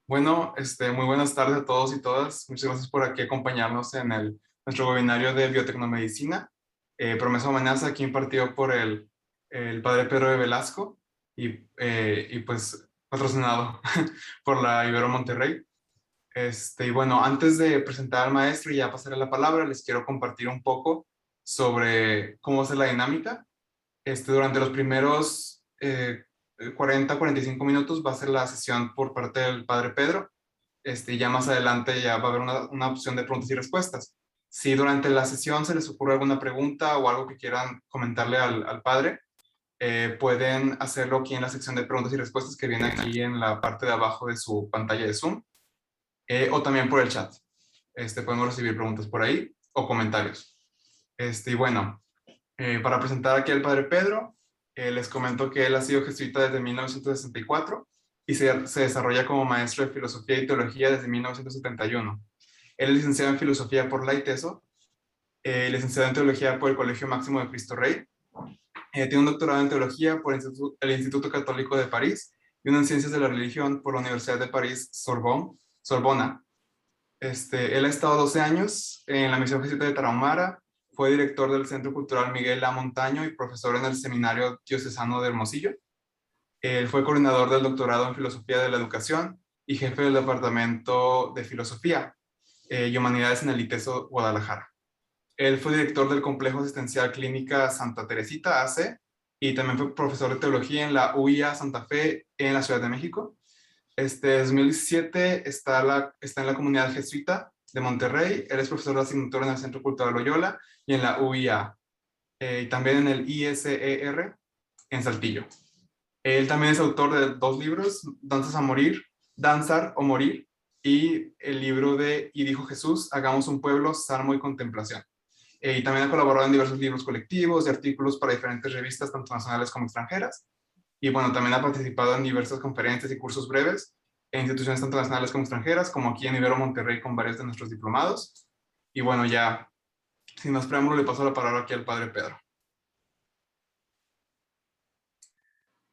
Bueno, muy buenas tardes a todos y todas. Muchas gracias por aquí acompañarnos en nuestro webinario de biotecnomedicina, Promesa o Amenaza, aquí impartido por el padre Pedro de Velasco y pues patrocinado por la Ibero Monterrey. Y bueno, antes de presentar al maestro y ya pasarle la palabra, les quiero compartir un poco sobre cómo va a ser la dinámica. Durante los primeros 40-45 minutos va a ser la sesión por parte del padre Pedro. Ya más adelante ya va a haber una opción de preguntas y respuestas. Si durante la sesión se les ocurre alguna pregunta o algo que quieran comentarle al padre, pueden hacerlo aquí en la sección de preguntas y respuestas que viene aquí en la parte de abajo de su pantalla de Zoom, o también por el chat. Podemos recibir preguntas por ahí o comentarios. Y bueno, para presentar aquí al padre Pedro, les comento que él ha sido jesuita desde 1964 y se desarrolla como maestro de filosofía y teología desde 1971. Él es licenciado en filosofía por la ITESO, licenciado en teología por el Colegio Máximo de Cristo Rey, tiene un doctorado en teología por el Instituto Católico de París y uno en ciencias de la religión por la Universidad de París Sorbona. Él ha estado 12 años en la misión jesuita de Tarahumara, fue director del Centro Cultural Miguel A. Montaño y profesor en el Seminario Diocesano de Hermosillo. Él fue coordinador del doctorado en Filosofía de la Educación y jefe del Departamento de Filosofía y Humanidades en el ITESO Guadalajara. Él fue director del Complejo Asistencial Clínica Santa Teresita, AC, y también fue profesor de teología en la UIA Santa Fe en la Ciudad de México. 2017 está en la comunidad jesuita de Monterrey. Él es profesor de asignatura en el Centro Cultural Loyola y en la UIA, y también en el ISER en Saltillo. Él también es autor de 2 libros, Danzar o Morir, y el libro de Y dijo Jesús, hagamos un pueblo, salmo y contemplación. Y también ha colaborado en diversos libros colectivos y artículos para diferentes revistas, tanto nacionales como extranjeras. Y bueno, también ha participado en diversas conferencias y cursos breves en instituciones tanto nacionales como extranjeras, como aquí en Ibero Monterrey con varios de nuestros diplomados. Y bueno, ya, sin más preámbulo, le paso la palabra aquí al padre Pedro.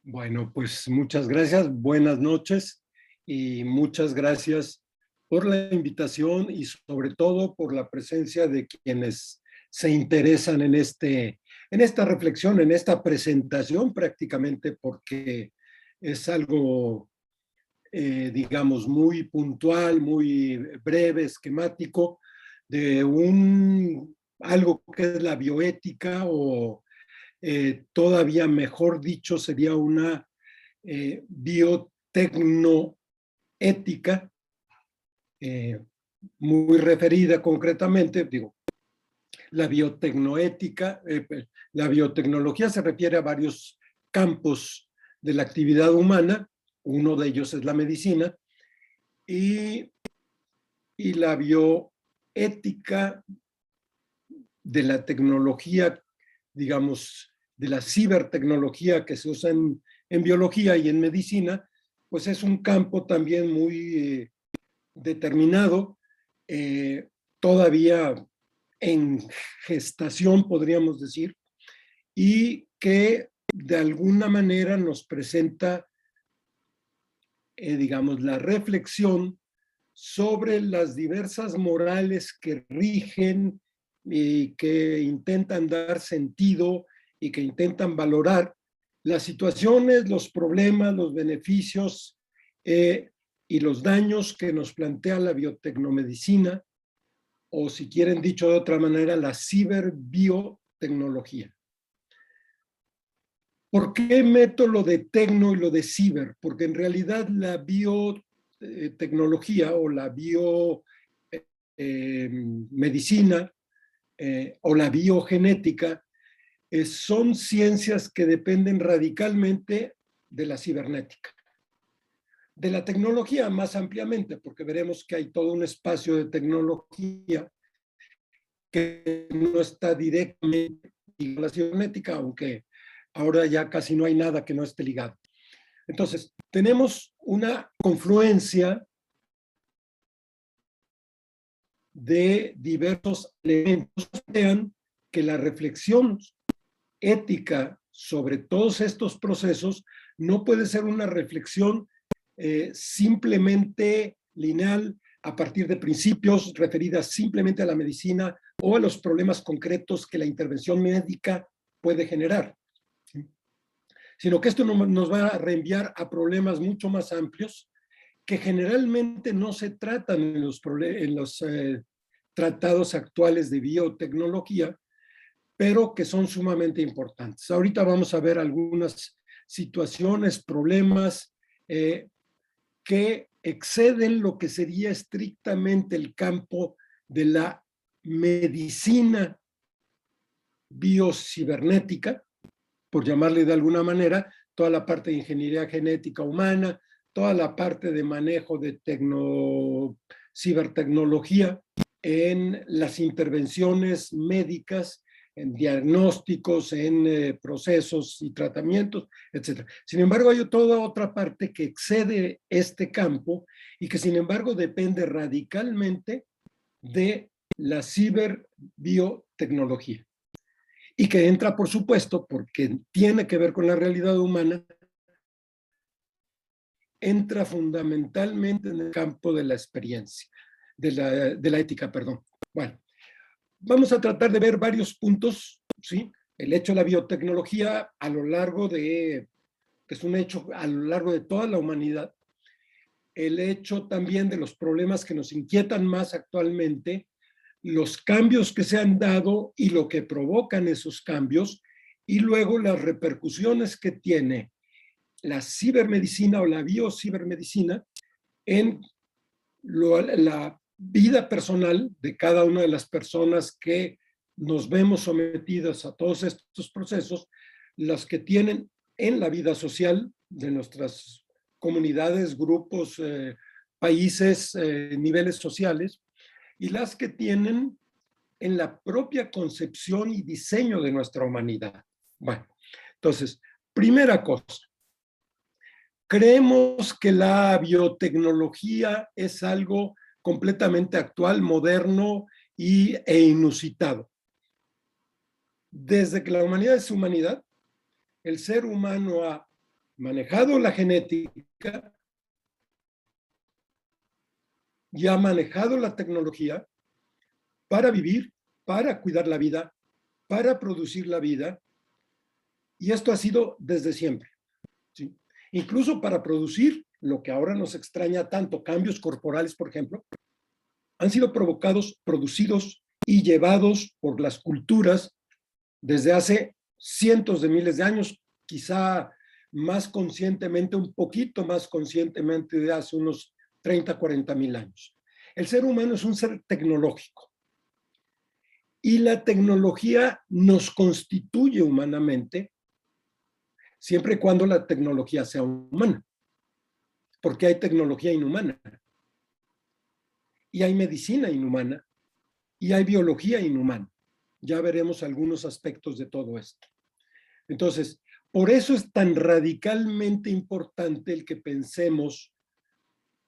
Bueno, pues muchas gracias, buenas noches y muchas gracias por la invitación y sobre todo por la presencia de quienes se interesan en esta reflexión, en esta presentación prácticamente, porque es algo, digamos, muy puntual, muy breve, esquemático, de algo que es la bioética o todavía mejor dicho, sería una biotecnoética, muy referida concretamente, digo, la biotecnoética, la biotecnología se refiere a varios campos de la actividad humana, uno de ellos es la medicina, y la bioética de la tecnología, digamos, de la cibertecnología que se usa en biología y en medicina, pues es un campo también muy determinado, todavía en gestación, podríamos decir, y que de alguna manera nos presenta, digamos, la reflexión sobre las diversas morales que rigen y que intentan dar sentido y que intentan valorar las situaciones, los problemas, los beneficios y los daños que nos plantea la biotecnomedicina, o si quieren dicho de otra manera, la ciberbiotecnología. ¿Por qué meto lo de tecno y lo de ciber? Porque en realidad la biotecnología o la biomedicina o la biogenética son ciencias que dependen radicalmente de la cibernética, de la tecnología más ampliamente, porque veremos que hay todo un espacio de tecnología que no está directamente ligado a la cibernética, aunque ahora ya casi no hay nada que no esté ligado. Entonces, tenemos una confluencia de diversos elementos que vean que la reflexión ética sobre todos estos procesos no puede ser una reflexión simplemente lineal, a partir de principios referidas simplemente a la medicina o a los problemas concretos que la intervención médica puede generar, ¿sí? Sino que esto nos va a reenviar a problemas mucho más amplios que generalmente no se tratan en los tratados actuales de biotecnología, pero que son sumamente importantes. Ahorita vamos a ver algunas situaciones, problemas que exceden lo que sería estrictamente el campo de la medicina biocibernética, por llamarle de alguna manera, toda la parte de ingeniería genética humana, toda la parte de manejo de cibertecnología en las intervenciones médicas, en diagnósticos, en procesos y tratamientos, etc. Sin embargo, hay toda otra parte que excede este campo y que, sin embargo, depende radicalmente de la ciberbiotecnología. Y que entra, por supuesto, porque tiene que ver con la realidad humana, entra fundamentalmente en el campo de la experiencia, de la ética, perdón. Bueno, vamos a tratar de ver varios puntos, ¿sí? El hecho de la biotecnología a lo largo de, que es un hecho a lo largo de toda la humanidad, el hecho también de los problemas que nos inquietan más actualmente, los cambios que se han dado y lo que provocan esos cambios, y luego las repercusiones que tiene la cibermedicina o la biocibermedicina en la vida personal de cada una de las personas que nos vemos sometidas a todos estos procesos, las que tienen en la vida social de nuestras comunidades, grupos, países, niveles sociales, y las que tienen en la propia concepción y diseño de nuestra humanidad. Bueno, entonces, primera cosa, creemos que la biotecnología es algo completamente actual, moderno e inusitado. Desde que la humanidad es humanidad, el ser humano ha manejado la genética y ha manejado la tecnología para vivir, para cuidar la vida, para producir la vida, y esto ha sido desde siempre, ¿sí? Incluso para producir lo que ahora nos extraña tanto, cambios corporales, por ejemplo, han sido provocados, producidos y llevados por las culturas desde hace cientos de miles de años, quizá más conscientemente, un poquito más conscientemente de hace unos 30, 40 mil años. El ser humano es un ser tecnológico y la tecnología nos constituye humanamente siempre y cuando la tecnología sea humana, porque hay tecnología inhumana y hay medicina inhumana y hay biología inhumana. Ya veremos algunos aspectos de todo esto. Entonces, por eso es tan radicalmente importante el que pensemos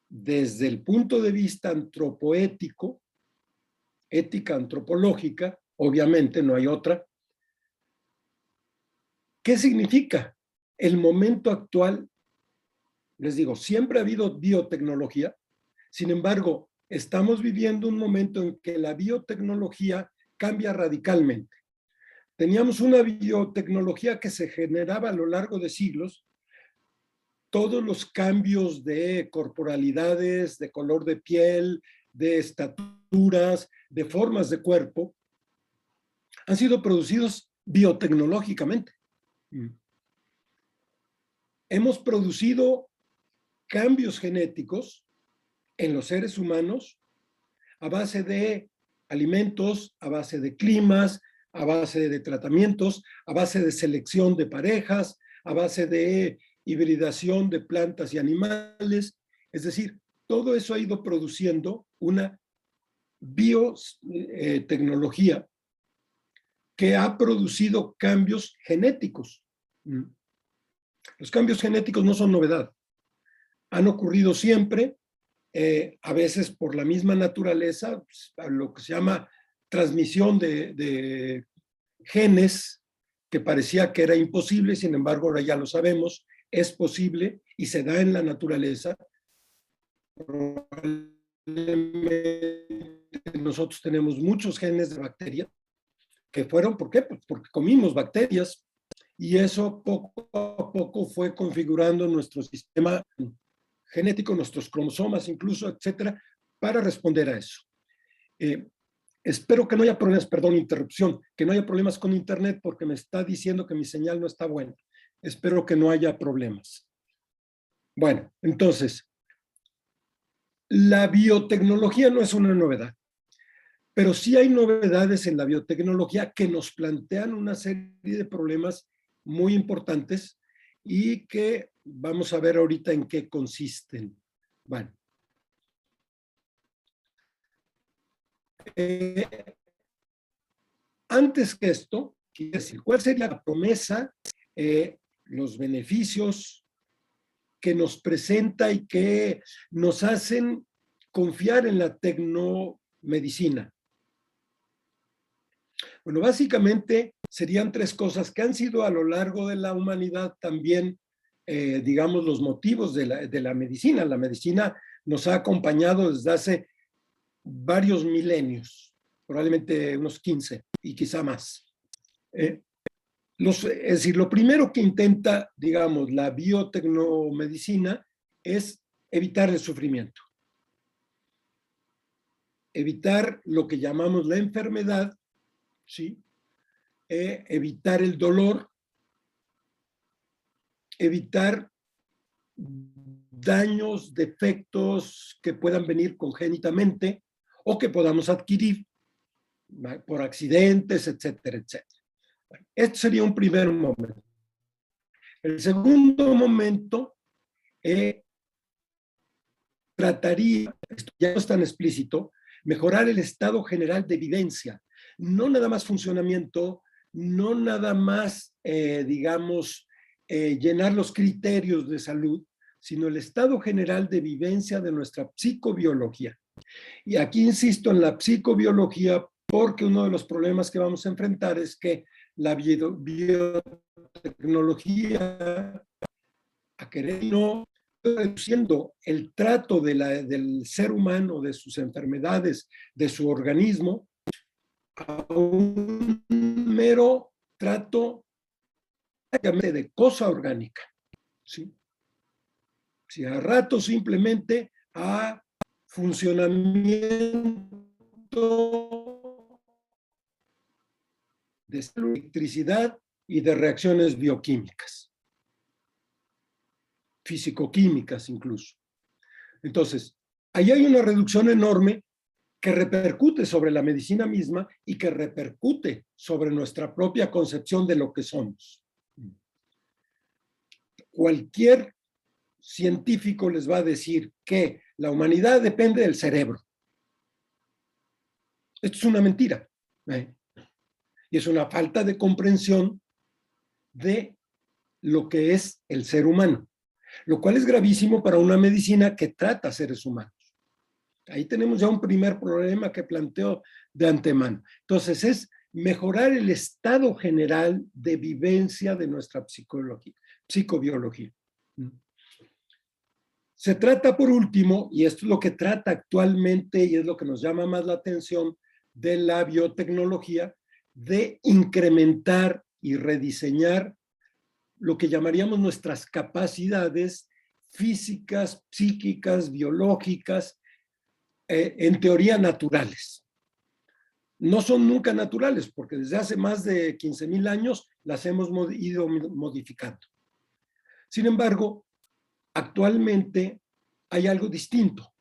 desde el punto de vista antropoético, ética antropológica, obviamente no hay otra. ¿Qué significa el momento actual? Les digo, siempre ha habido biotecnología, sin embargo, estamos viviendo un momento en que la biotecnología cambia radicalmente. Teníamos una biotecnología que se generaba a lo largo de siglos. Todos los cambios de corporalidades, de color de piel, de estaturas, de formas de cuerpo, han sido producidos biotecnológicamente. Hemos producido cambios genéticos en los seres humanos a base de alimentos, a base de climas, a base de tratamientos, a base de selección de parejas, a base de hibridación de plantas y animales. Es decir, todo eso ha ido produciendo una biotecnología que ha producido cambios genéticos. Los cambios genéticos no son novedad. Han ocurrido siempre, a veces por la misma naturaleza, pues, lo que se llama transmisión de genes, que parecía que era imposible, sin embargo ahora ya lo sabemos, es posible y se da en la naturaleza. Nosotros tenemos muchos genes de bacteria que fueron, ¿por qué? Pues porque comimos bacterias y eso poco a poco fue configurando nuestro sistema genético, nuestros cromosomas incluso, etcétera, para responder a eso. Espero que no haya problemas, perdón, interrupción, que no haya problemas con internet porque me está diciendo que mi señal no está buena. Espero que no haya problemas. Bueno, entonces, la biotecnología no es una novedad, pero sí hay novedades en la biotecnología que nos plantean una serie de problemas muy importantes y que vamos a ver ahorita en qué consisten. Bueno. Antes que esto, quiero decir, ¿cuál sería la promesa, los beneficios que nos presenta y que nos hacen confiar en la tecnomedicina? Bueno, básicamente serían tres cosas que han sido a lo largo de la humanidad también, digamos, los motivos de la medicina. La medicina nos ha acompañado desde hace varios milenios, probablemente unos 15 y quizá más. Es decir, lo primero que intenta, digamos, la biotecnomedicina es evitar el sufrimiento. Evitar lo que llamamos la enfermedad, ¿sí? Evitar el dolor, evitar daños, defectos que puedan venir congénitamente o que podamos adquirir por accidentes, etcétera, etcétera. Este sería un primer momento. El segundo momento trataría, esto ya no es tan explícito, mejorar el estado general de vivencia, no nada más funcionamiento, no nada más, digamos, llenar los criterios de salud, sino el estado general de vivencia de nuestra psicobiología. Y aquí insisto en la psicobiología porque uno de los problemas que vamos a enfrentar es que la biotecnología, a querer no, reduciendo el trato del ser humano, de sus enfermedades, de su organismo, a un mero trato de cosa orgánica. ¿Sí? Si a rato simplemente a funcionamiento de electricidad y de reacciones bioquímicas, físico-químicas incluso. Entonces, ahí hay una reducción enorme que repercute sobre la medicina misma y que repercute sobre nuestra propia concepción de lo que somos. Cualquier científico les va a decir que la humanidad depende del cerebro. Esto es una mentira. Y es una falta de comprensión de lo que es el ser humano, lo cual es gravísimo para una medicina que trata seres humanos. Ahí tenemos ya un primer problema que planteo de antemano. Entonces, es mejorar el estado general de vivencia de nuestra psicobiología. Se trata, por último, y esto es lo que trata actualmente y es lo que nos llama más la atención de la biotecnología, de incrementar y rediseñar lo que llamaríamos nuestras capacidades físicas, psíquicas, biológicas, en teoría naturales. No son nunca naturales, porque desde hace más de 15,000 años las hemos ido modificando. Sin embargo, actualmente hay algo distinto.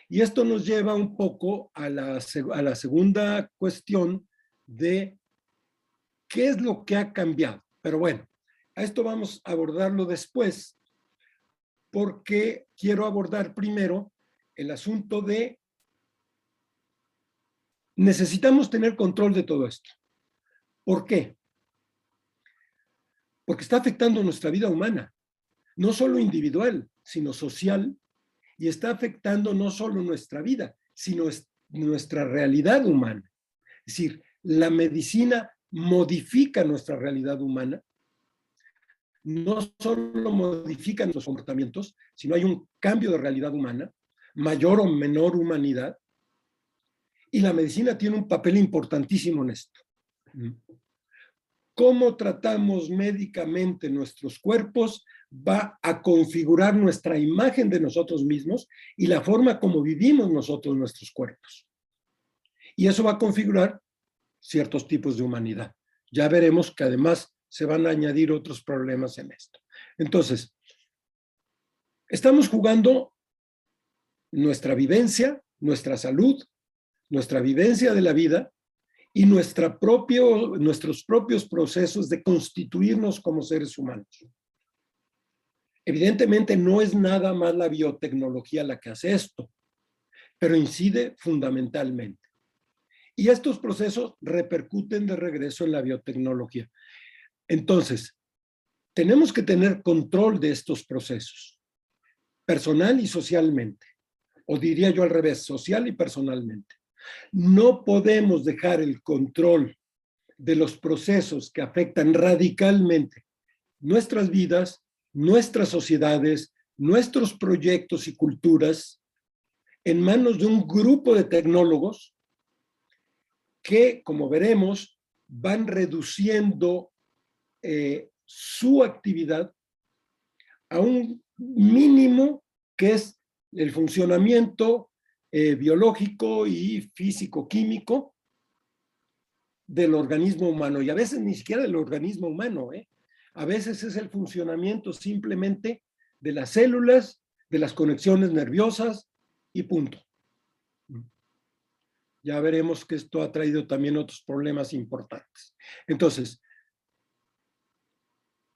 Y esto nos lleva un poco a la segunda cuestión de qué es lo que ha cambiado. Pero bueno, a esto vamos a abordarlo después, porque quiero abordar primero el asunto de necesitamos tener control de todo esto. ¿Por qué? Porque está afectando nuestra vida humana, no solo individual, sino social, y está afectando no solo nuestra vida, sino nuestra realidad humana. Es decir, la medicina modifica nuestra realidad humana no solo modifican nuestros comportamientos, sino hay un cambio de realidad humana, mayor o menor humanidad, y la medicina tiene un papel importantísimo en esto. Cómo tratamos médicamente nuestros cuerpos va a configurar nuestra imagen de nosotros mismos y la forma como vivimos nosotros nuestros cuerpos. Y eso va a configurar ciertos tipos de humanidad. Ya veremos que además se van a añadir otros problemas en esto. Entonces, estamos jugando nuestra vivencia, nuestra salud, nuestra vivencia de la vida y nuestros propios procesos de constituirnos como seres humanos. Evidentemente no es nada más la biotecnología la que hace esto, pero incide fundamentalmente. Y estos procesos repercuten de regreso en la biotecnología. Entonces, tenemos que tener control de estos procesos, personal y socialmente, o diría yo al revés, social y personalmente. No podemos dejar el control de los procesos que afectan radicalmente nuestras vidas, nuestras sociedades, nuestros proyectos y culturas en manos de un grupo de tecnólogos que, como veremos, van reduciendo su actividad a un mínimo que es el funcionamiento biológico y físico-químico del organismo humano, y a veces ni siquiera del organismo humano, a veces es el funcionamiento simplemente de las células, de las conexiones nerviosas y punto. Ya veremos que esto ha traído también otros problemas importantes. Entonces,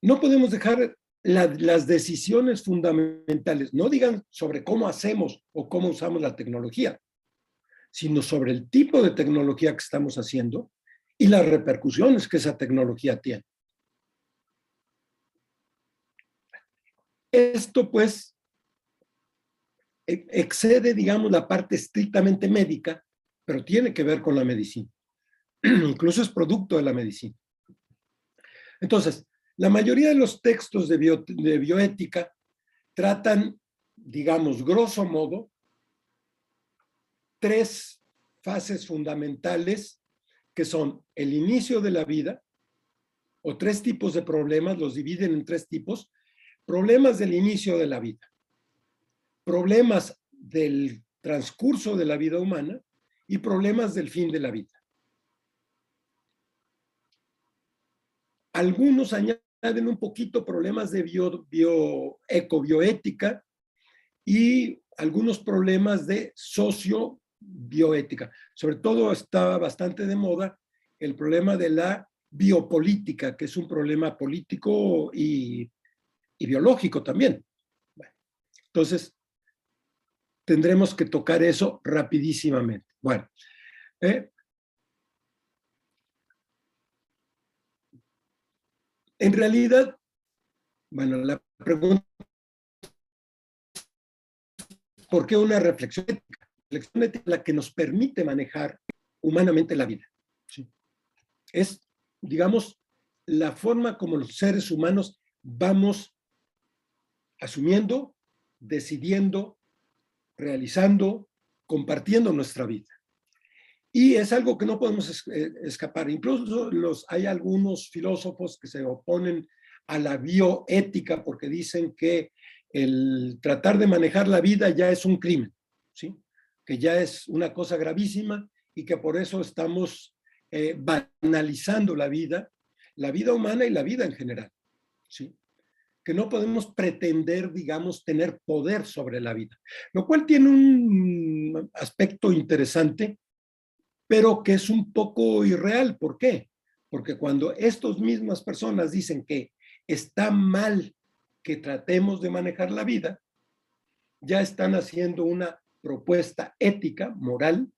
no podemos dejar las decisiones fundamentales, no digan sobre cómo hacemos o cómo usamos la tecnología, sino sobre el tipo de tecnología que estamos haciendo y las repercusiones que esa tecnología tiene. Esto, pues, excede, digamos, la parte estrictamente médica, pero tiene que ver con la medicina. Incluso es producto de la medicina. Entonces, la mayoría de los textos de bioética tratan, digamos, grosso modo, tres fases fundamentales que son el inicio de la vida, o tres tipos de problemas, los dividen en tres tipos: problemas del inicio de la vida, problemas del transcurso de la vida humana y problemas del fin de la vida. Algunos añaden un poquito problemas de ecobioética y algunos problemas de sociobioética. Sobre todo está bastante de moda el problema de la biopolítica, que es un problema político y biológico también. Bueno, entonces, tendremos que tocar eso rapidísimamente. Bueno, en realidad, bueno, la pregunta, ¿por qué una reflexión ética? La reflexión ética es la que nos permite manejar humanamente la vida. ¿Sí? Es, digamos, la forma como los seres humanos vamos asumiendo, decidiendo, realizando, compartiendo nuestra vida. Y es algo que no podemos escapar. Incluso hay algunos filósofos que se oponen a la bioética porque dicen que el tratar de manejar la vida ya es un crimen, ¿sí? Que ya es una cosa gravísima y que por eso estamos banalizando la vida humana y la vida en general, ¿sí? Que no podemos pretender, digamos, tener poder sobre la vida, lo cual tiene un aspecto interesante, pero que es un poco irreal. ¿Por qué? Porque cuando estas mismas personas dicen que está mal que tratemos de manejar la vida, ya están haciendo una propuesta ética, moral,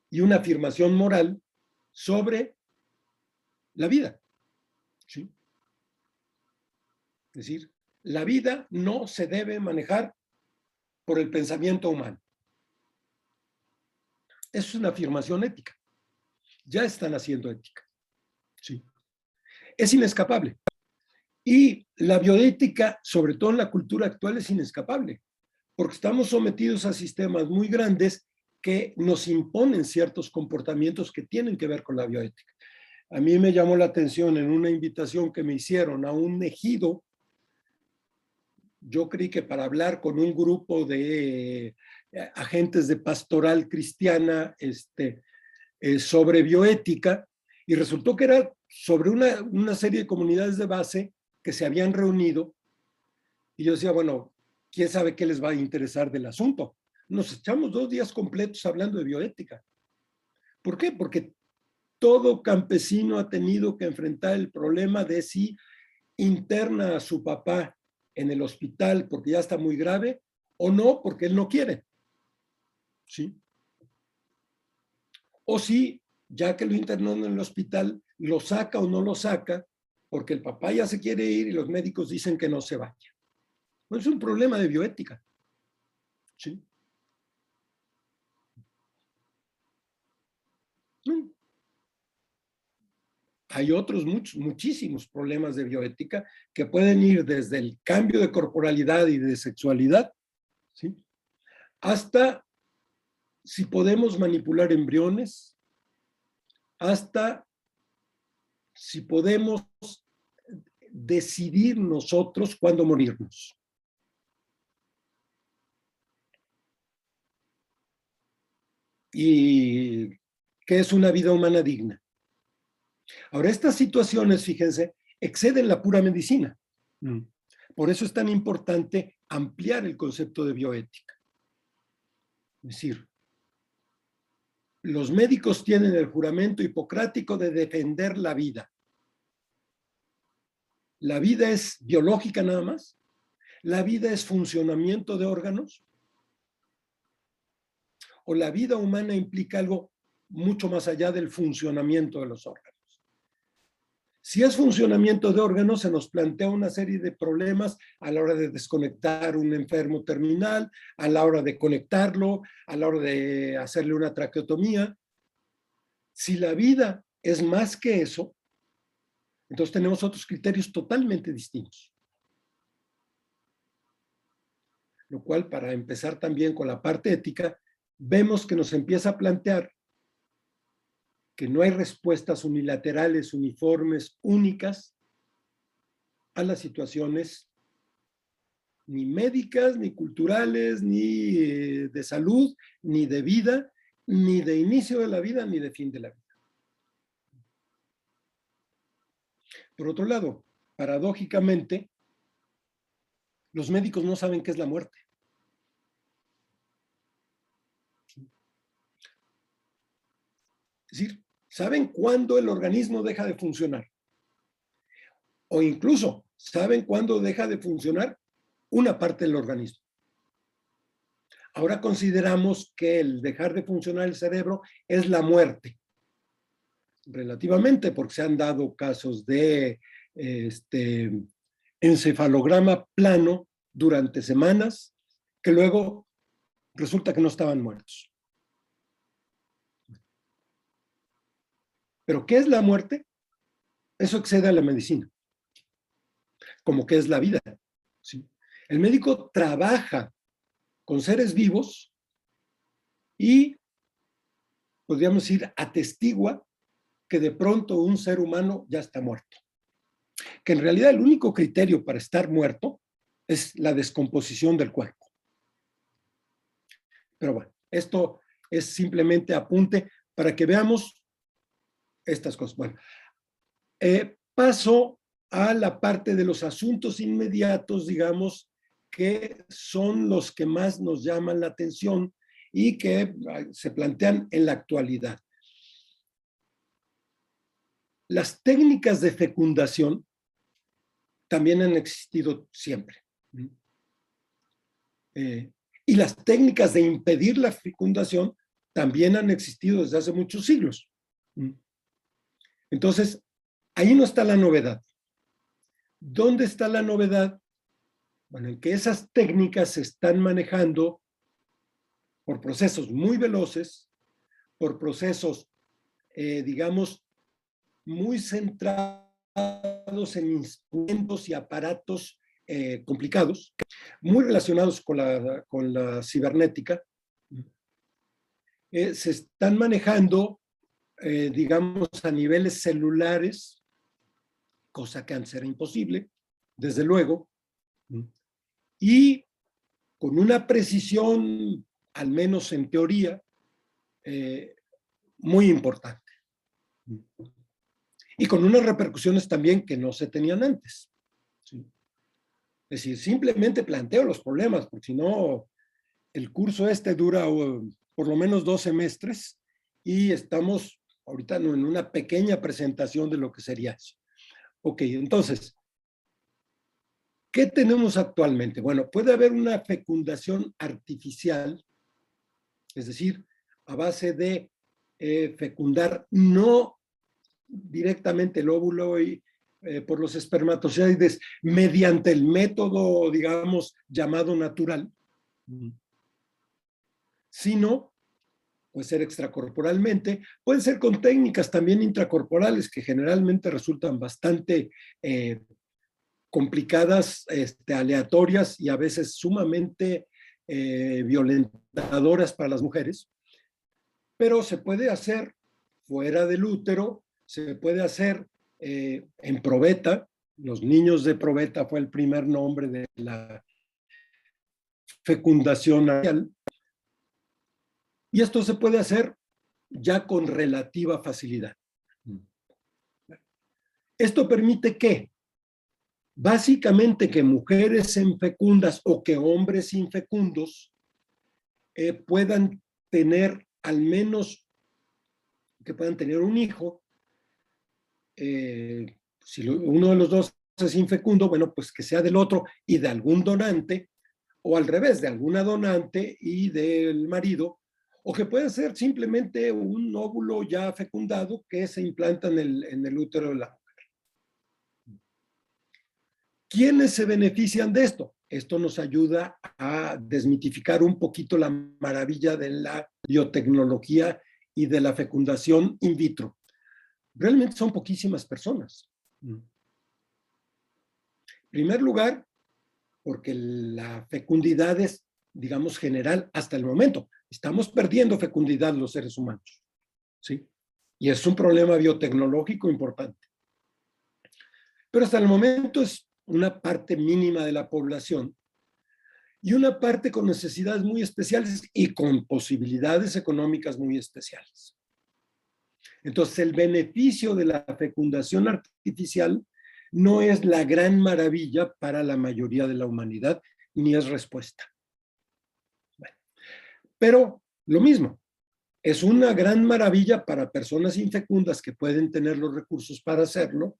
y una afirmación moral sobre la vida. ¿Sí? Es decir, la vida no se debe manejar por el pensamiento humano. Eso es una afirmación ética. Ya están haciendo ética. Sí. Es inescapable. Y la bioética, sobre todo en la cultura actual, es inescapable, porque estamos sometidos a sistemas muy grandes que nos imponen ciertos comportamientos que tienen que ver con la bioética. A mí me llamó la atención en una invitación que me hicieron a un ejido. Yo creí que para hablar con un grupo de agentes de pastoral cristiana sobre bioética, y resultó que era sobre una serie de comunidades de base que se habían reunido, y yo decía, bueno, ¿quién sabe qué les va a interesar del asunto? Nos echamos 2 días completos hablando de bioética. ¿Por qué? Porque todo campesino ha tenido que enfrentar el problema de si interna a su papá en el hospital porque ya está muy grave o no porque él no quiere. ¿Sí? O si, ya que lo internó en el hospital, lo saca o no lo saca porque el papá ya se quiere ir y los médicos dicen que no se vaya. No es un problema de bioética. ¿Sí? No. Hay otros muchísimos problemas de bioética que pueden ir desde el cambio de corporalidad y de sexualidad, ¿sí?, hasta si podemos manipular embriones, hasta si podemos decidir nosotros cuándo morirnos. Y qué es una vida humana digna. Ahora, estas situaciones, fíjense, exceden la pura medicina. Por eso es tan importante ampliar el concepto de bioética. Es decir, los médicos tienen el juramento hipocrático de defender la vida. ¿La vida es biológica nada más? ¿La vida es funcionamiento de órganos? ¿O la vida humana implica algo mucho más allá del funcionamiento de los órganos? Si es funcionamiento de órganos, se nos plantea una serie de problemas a la hora de desconectar un enfermo terminal, a la hora de conectarlo, a la hora de hacerle una traqueotomía. Si la vida es más que eso, entonces tenemos otros criterios totalmente distintos. Lo cual, para empezar también con la parte ética, vemos que nos empieza a plantear que no hay respuestas unilaterales, uniformes, únicas a las situaciones ni médicas, ni culturales, ni de salud, ni de vida, ni de inicio de la vida, ni de fin de la vida. Por otro lado, paradójicamente, los médicos no saben qué es la muerte. Es decir, saben cuándo el organismo deja de funcionar. O incluso saben cuándo deja de funcionar una parte del organismo. Ahora consideramos que el dejar de funcionar el cerebro es la muerte. Relativamente, porque se han dado casos de encefalograma plano durante semanas, que luego resulta que no estaban muertos. ¿Pero qué es la muerte? Eso excede a la medicina. Como que es la vida. ¿Sí? El médico trabaja con seres vivos y, podríamos decir, atestigua que de pronto un ser humano ya está muerto. Que en realidad el único criterio para estar muerto es la descomposición del cuerpo. Pero bueno, esto es simplemente apunte para que veamos estas cosas. Bueno, paso a la parte de los asuntos inmediatos, digamos, que son los que más nos llaman la atención y que se plantean en la actualidad. Las técnicas de fecundación también han existido siempre. Y las técnicas de impedir la fecundación también han existido desde hace muchos siglos. Entonces, ahí no está la novedad. ¿Dónde está la novedad? Bueno, en que esas técnicas se están manejando por procesos muy veloces, por procesos, digamos, muy centrados en instrumentos y aparatos complicados, muy relacionados con la cibernética. Se están manejando, digamos, a niveles celulares, cosa que antes era imposible, desde luego, y con una precisión, al menos en teoría, muy importante. Y con unas repercusiones también que no se tenían antes. ¿Sí? Es decir, simplemente planteo los problemas, porque si no, el curso este dura por lo menos 2 semestres y estamos ahorita en una pequeña presentación de lo que sería eso. Ok, entonces, ¿qué tenemos actualmente? Bueno, puede haber una fecundación artificial, es decir, a base de fecundar no directamente el óvulo y por los espermatozoides mediante el método, digamos, llamado natural, sino puede ser extracorporalmente, puede ser con técnicas también intracorporales que generalmente resultan bastante complicadas, aleatorias y a veces sumamente violentadoras para las mujeres, pero se puede hacer fuera del útero, se puede hacer en probeta. Los niños de probeta fue el primer nombre de la fecundación anal. Y esto se puede hacer ya con relativa facilidad. Esto permite que, básicamente, que mujeres infecundas o que hombres infecundos puedan tener al menos, que puedan tener un hijo. Si uno de los dos es infecundo, bueno, pues que sea del otro y de algún donante, o al revés, de alguna donante y del marido, o que puede ser simplemente un óvulo ya fecundado que se implanta en el útero de la mujer. ¿Quiénes se benefician de esto? Esto nos ayuda a desmitificar un poquito la maravilla de la biotecnología y de la fecundación in vitro. Realmente son poquísimas personas. En primer lugar, porque la fecundidad es, digamos, general hasta el momento. Estamos perdiendo fecundidad los seres humanos, ¿sí? Y es un problema biotecnológico importante. Pero hasta el momento es una parte mínima de la población y una parte con necesidades muy especiales y con posibilidades económicas muy especiales. Entonces, el beneficio de la fecundación artificial no es la gran maravilla para la mayoría de la humanidad, ni es respuesta. Bueno, pero lo mismo, es una gran maravilla para personas infecundas que pueden tener los recursos para hacerlo,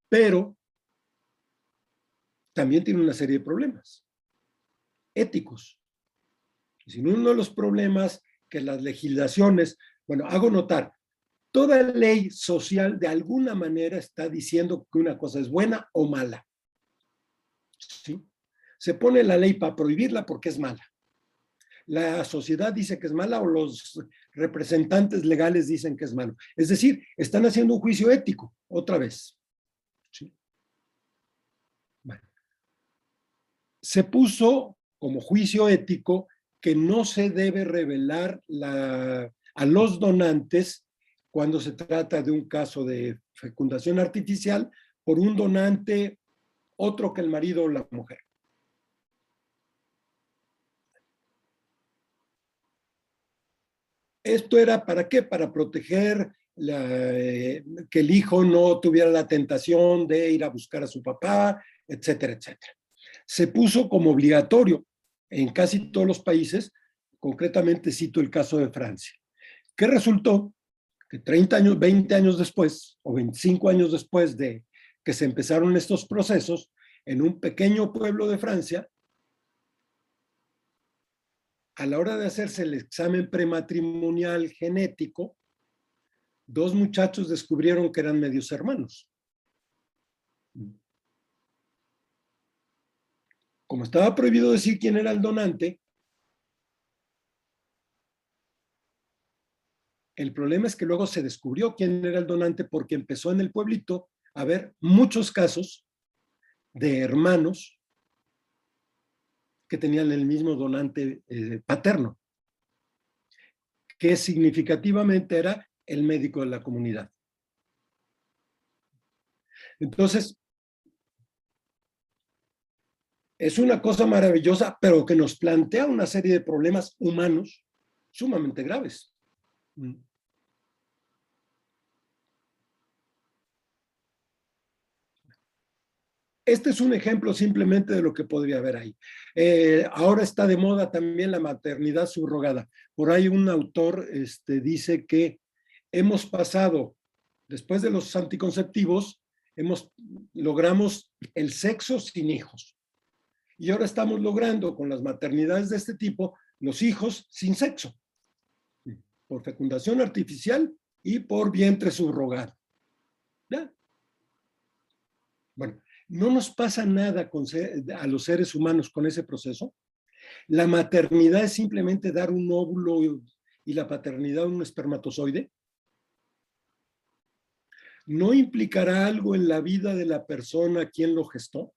pero también tiene una serie de problemas éticos. Y sin uno de los problemas que las legislaciones, bueno, hago notar, toda ley social de alguna manera está diciendo que una cosa es buena o mala. ¿Sí? Se pone la ley para prohibirla porque es mala. La sociedad dice que es mala o los representantes legales dicen que es malo. Es decir, están haciendo un juicio ético, otra vez. ¿Sí? Bueno. Se puso como juicio ético que no se debe revelar a los donantes cuando se trata de un caso de fecundación artificial por un donante otro que el marido o la mujer. ¿Esto era para qué? Para proteger que el hijo no tuviera la tentación de ir a buscar a su papá, etcétera, etcétera. Se puso como obligatorio en casi todos los países, concretamente cito el caso de Francia. ¿Qué resultó? Que 30 años, 20 años después, o 25 años después de que se empezaron estos procesos, en un pequeño pueblo de Francia, a la hora de hacerse el examen prematrimonial genético, 2 muchachos descubrieron que eran medios hermanos. Como estaba prohibido decir quién era el donante, El problema es que luego se descubrió quién era el donante porque empezó en el pueblito a haber muchos casos de hermanos que tenían el mismo donante paterno, que significativamente era el médico de la comunidad. Entonces, es una cosa maravillosa, pero que nos plantea una serie de problemas humanos sumamente graves. Este es un ejemplo simplemente de lo que podría haber ahí. Ahora está de moda también la maternidad subrogada. Por ahí un autor dice que hemos pasado, después de los anticonceptivos, logramos el sexo sin hijos. Y ahora estamos logrando con las maternidades de este tipo los hijos sin sexo, por fecundación artificial y por vientre subrogado. ¿Ya? Bueno, no nos pasa nada a los seres humanos con ese proceso. La maternidad es simplemente dar un óvulo y la paternidad un espermatozoide. ¿No implicará algo en la vida de la persona quien lo gestó?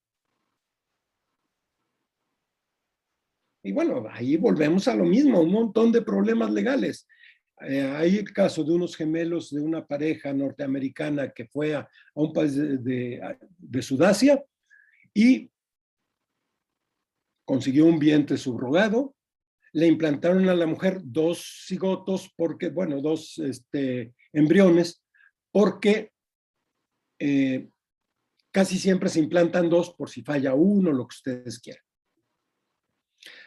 Y bueno, ahí volvemos a lo mismo, un montón de problemas legales. Hay el caso de unos gemelos de una pareja norteamericana que fue a un país de Sudasia y consiguió un vientre subrogado, le implantaron a la mujer dos cigotos, dos embriones, porque casi siempre se implantan dos por si falla uno, lo que ustedes quieran.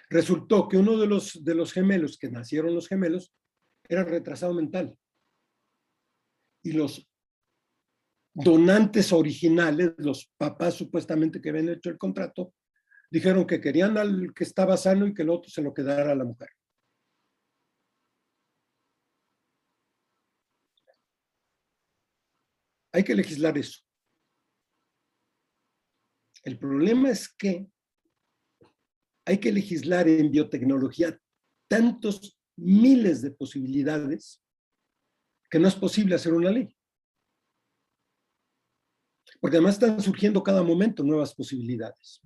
Resultó que uno de los gemelos, que nacieron los gemelos, era retrasado mental. Y los donantes originales, los papás supuestamente que habían hecho el contrato, dijeron que querían al que estaba sano y que el otro se lo quedara a la mujer. Hay que legislar eso. El problema es que hay que legislar en biotecnología tantos miles de posibilidades que no es posible hacer una ley. Porque además están surgiendo cada momento nuevas posibilidades.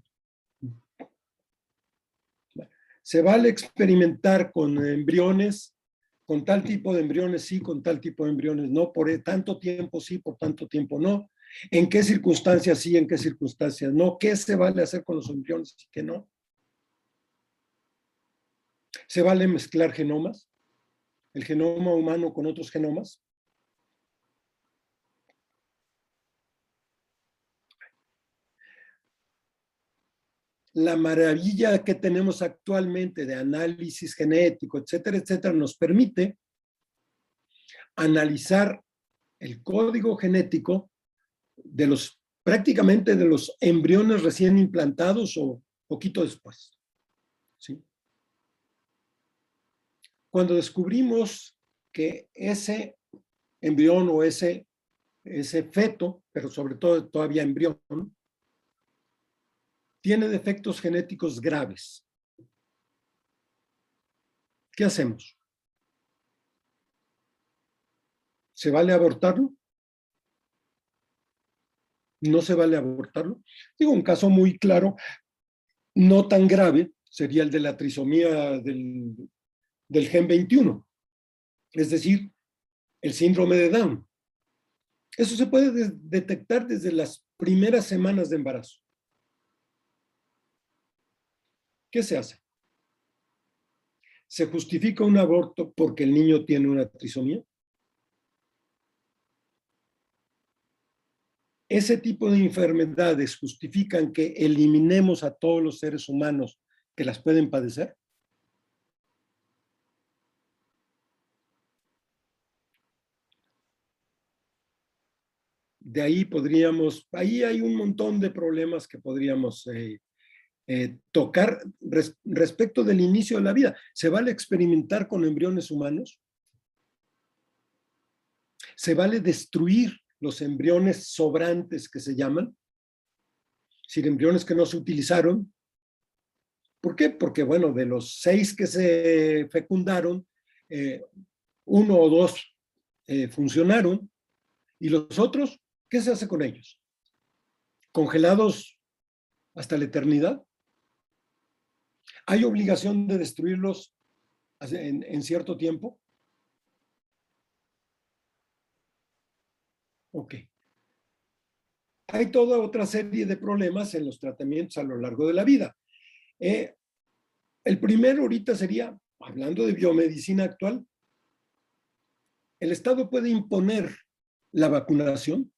Se vale experimentar con embriones, con tal tipo de embriones sí, con tal tipo de embriones no, por tanto tiempo sí, por tanto tiempo no. ¿En qué circunstancias sí, en qué circunstancias no? ¿Qué se vale hacer con los embriones y qué no? ¿Se vale mezclar genomas? ¿El genoma humano con otros genomas? La maravilla que tenemos actualmente de análisis genético, etcétera, etcétera, nos permite analizar el código genético de prácticamente de los embriones recién implantados o poquito después. ¿Sí? Cuando descubrimos que ese embrión o ese feto, pero sobre todo todavía embrión, tiene defectos genéticos graves, ¿qué hacemos? ¿Se vale abortarlo? ¿No se vale abortarlo? Digo, un caso muy claro, no tan grave, sería el de la trisomía del gen 21, es decir, el síndrome de Down. Eso se puede detectar desde las primeras semanas de embarazo. ¿Qué se hace? ¿Se justifica un aborto porque el niño tiene una trisomía? Ese tipo de enfermedades justifican que eliminemos a todos los seres humanos que las pueden padecer. De ahí ahí hay un montón de problemas que podríamos tocar respecto del inicio de la vida. ¿Se vale experimentar con embriones humanos? ¿Se vale destruir los embriones sobrantes que se llaman? Es decir, embriones que no se utilizaron. ¿Por qué? Porque, bueno, de los 6 que se fecundaron, 1 o 2 funcionaron, y los otros, ¿qué se hace con ellos? ¿Congelados hasta la eternidad? ¿Hay obligación de destruirlos en cierto tiempo? Ok. Hay toda otra serie de problemas en los tratamientos a lo largo de la vida. El primero ahorita sería, hablando de biomedicina actual, ¿el Estado puede imponer la vacunación?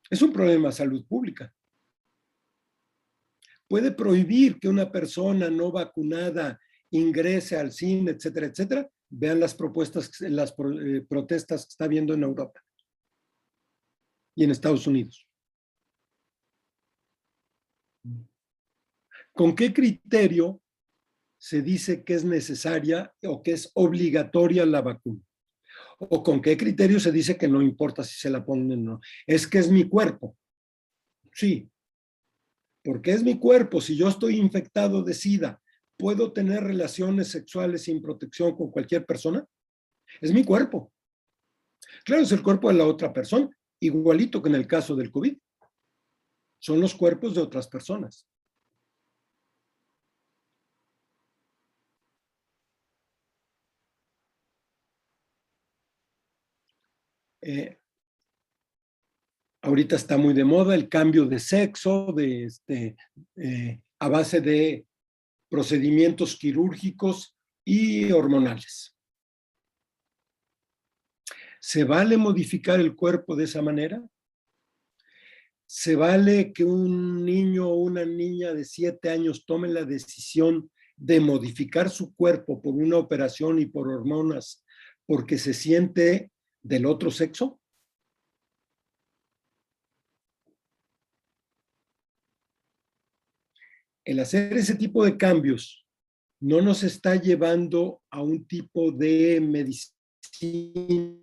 Es un problema de salud pública. ¿Puede prohibir que una persona no vacunada ingrese al cine, etcétera, etcétera? Vean las protestas que está habiendo en Europa y en Estados Unidos. ¿Con qué criterio se dice que es necesaria o que es obligatoria la vacuna? ¿O con qué criterio se dice que no importa si se la ponen o no? Es que es mi cuerpo. Sí, porque es mi cuerpo. Si yo estoy infectado de SIDA, ¿puedo tener relaciones sexuales sin protección con cualquier persona? Es mi cuerpo. Claro, es el cuerpo de la otra persona, igualito que en el caso del COVID. Son los cuerpos de otras personas. Ahorita está muy de moda el cambio de sexo a base de procedimientos quirúrgicos y hormonales. ¿Se vale modificar el cuerpo de esa manera? ¿Se vale que un niño o una niña de 7 años tome la decisión de modificar su cuerpo por una operación y por hormonas porque se siente del otro sexo? El hacer ese tipo de cambios no nos está llevando a un tipo de medicina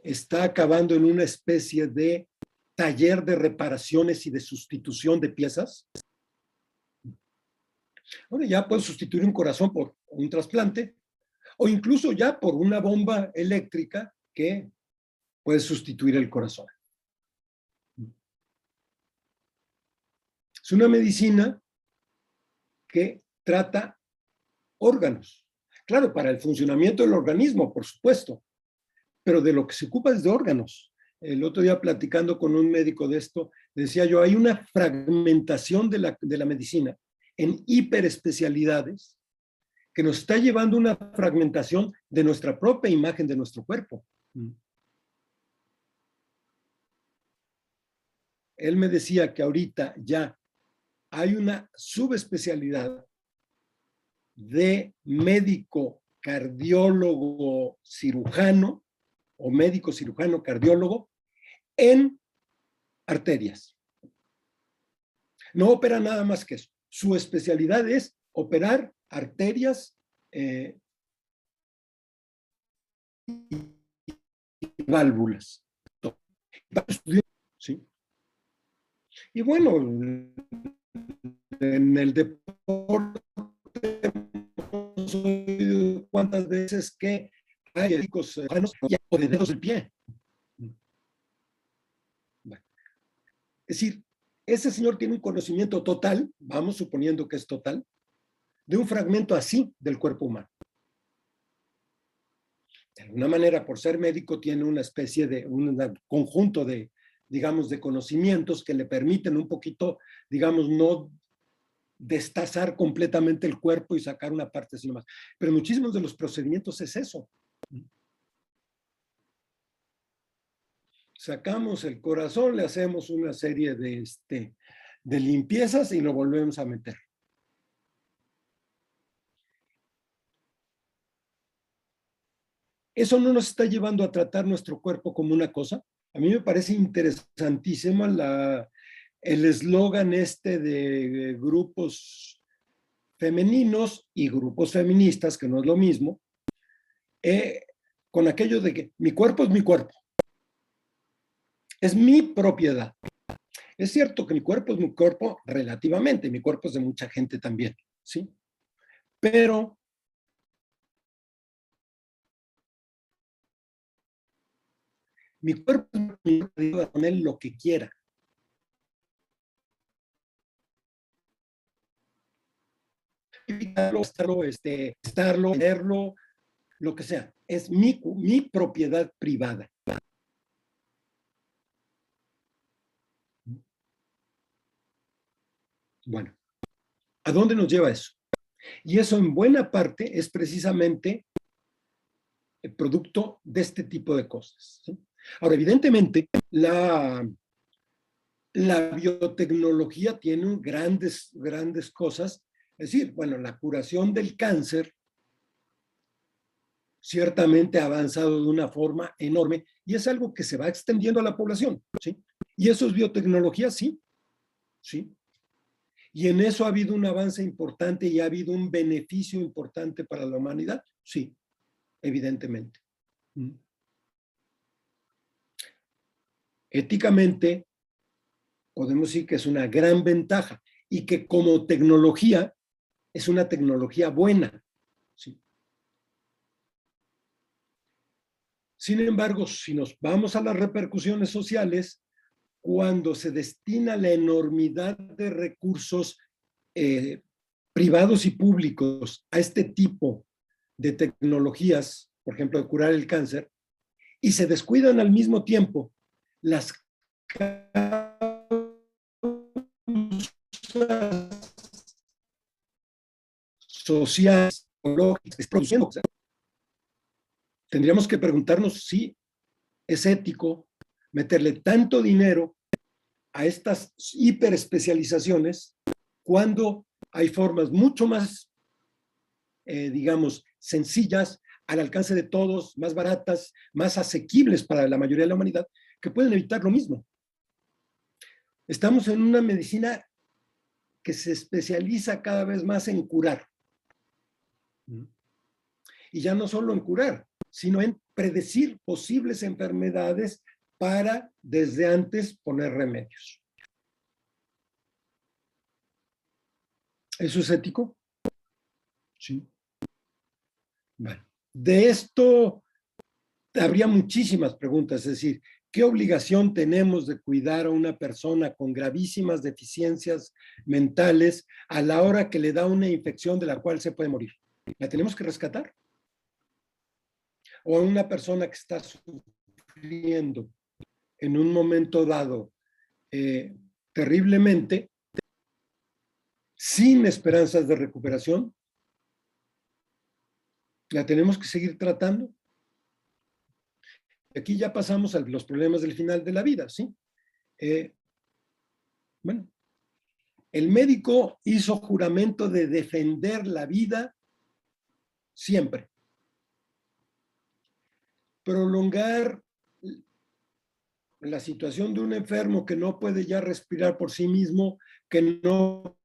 está acabando en una especie de taller de reparaciones y de sustitución de piezas. Bueno, ya puedes sustituir un corazón por un trasplante o incluso ya por una bomba eléctrica que puede sustituir el corazón. Es una medicina que trata órganos. Claro, para el funcionamiento del organismo, por supuesto, pero de lo que se ocupa es de órganos. El otro día platicando con un médico de esto, decía yo, hay una fragmentación de la medicina en hiperespecialidades que nos está llevando a una fragmentación de nuestra propia imagen de nuestro cuerpo. Él me decía que ahorita ya hay una subespecialidad de médico cardiólogo cirujano o médico cirujano cardiólogo en arterias. No opera nada más que eso. Su especialidad es operar arterias y válvulas. ¿Sí? Y bueno, en el deporte hemos oído cuántas veces que hay médicos o de dedos del pie. Es decir, ese señor tiene un conocimiento total, vamos suponiendo que es total, de un fragmento así del cuerpo humano. De alguna manera, por ser médico, tiene una especie de un conjunto de, digamos, de conocimientos que le permiten un poquito, digamos, no destazar completamente el cuerpo y sacar una parte así nomás. Pero muchísimos de los procedimientos es eso. Sacamos el corazón, le hacemos una serie de limpiezas y lo volvemos a meter. Eso no nos está llevando a tratar nuestro cuerpo como una cosa. A mí me parece interesantísimo el eslogan de grupos femeninos y grupos feministas, que no es lo mismo, con aquello de que mi cuerpo es mi cuerpo. Es mi propiedad. Es cierto que mi cuerpo es mi cuerpo relativamente, mi cuerpo es de mucha gente también, ¿sí? Pero mi cuerpo puede poner lo que quiera. Estarlo, tenerlo, lo que sea. Es mi propiedad privada. Bueno, ¿a dónde nos lleva eso? Y eso en buena parte es precisamente el producto de este tipo de cosas, ¿sí? Ahora, evidentemente, la biotecnología tiene grandes cosas. Es decir, bueno, la curación del cáncer ciertamente ha avanzado de una forma enorme y es algo que se va extendiendo a la población, ¿sí? Y eso es biotecnología, sí, sí. Y en eso ha habido un avance importante y ha habido un beneficio importante para la humanidad, sí, evidentemente. Éticamente, podemos decir que es una gran ventaja y que como tecnología es una tecnología buena, ¿sí? Sin embargo, si nos vamos a las repercusiones sociales, cuando se destina la enormidad de recursos privados y públicos a este tipo de tecnologías, por ejemplo, de curar el cáncer, y se descuidan al mismo tiempo las sociales, ecológicas, produciendo. Tendríamos que preguntarnos si es ético meterle tanto dinero a estas hiperespecializaciones cuando hay formas mucho más, digamos, sencillas, al alcance de todos, más baratas, más asequibles para la mayoría de la humanidad, que pueden evitar lo mismo. Estamos en una medicina que se especializa cada vez más en curar. Y ya no solo en curar, sino en predecir posibles enfermedades para desde antes poner remedios. ¿Eso es ético? Sí. Bueno, de esto habría muchísimas preguntas, es decir, ¿qué obligación tenemos de cuidar a una persona con gravísimas deficiencias mentales a la hora que le da una infección de la cual se puede morir? ¿La tenemos que rescatar? ¿O a una persona que está sufriendo en un momento dado terriblemente, sin esperanzas de recuperación, la tenemos que seguir tratando? Aquí ya pasamos a los problemas del final de la vida, ¿sí? Bueno, el médico hizo juramento de defender la vida siempre. Prolongar la situación de un enfermo que no puede ya respirar por sí mismo, que no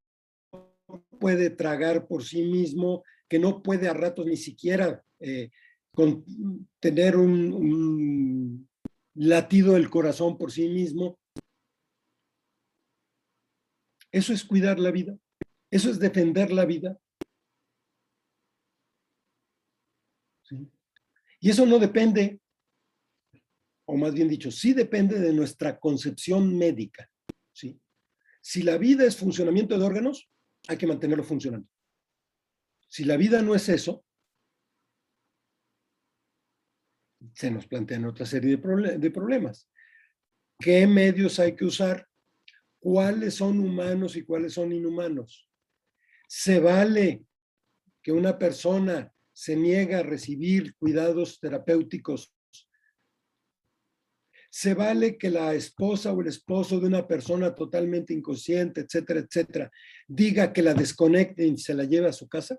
puede tragar por sí mismo, que no puede a ratos ni siquiera tener un latido del corazón por sí mismo. Eso es cuidar la vida, eso es defender la vida. ¿Sí? Y eso no depende, o más bien dicho, sí depende de nuestra concepción médica. ¿Sí? Si la vida es funcionamiento de órganos, hay que mantenerlo funcionando. Si la vida no es eso, se nos plantean otra serie de problemas. ¿Qué medios hay que usar? ¿Cuáles son humanos y cuáles son inhumanos? ¿Se vale que una persona se niega a recibir cuidados terapéuticos? ¿Se vale que la esposa o el esposo de una persona totalmente inconsciente, etcétera, etcétera, diga que la desconecte y se la lleve a su casa?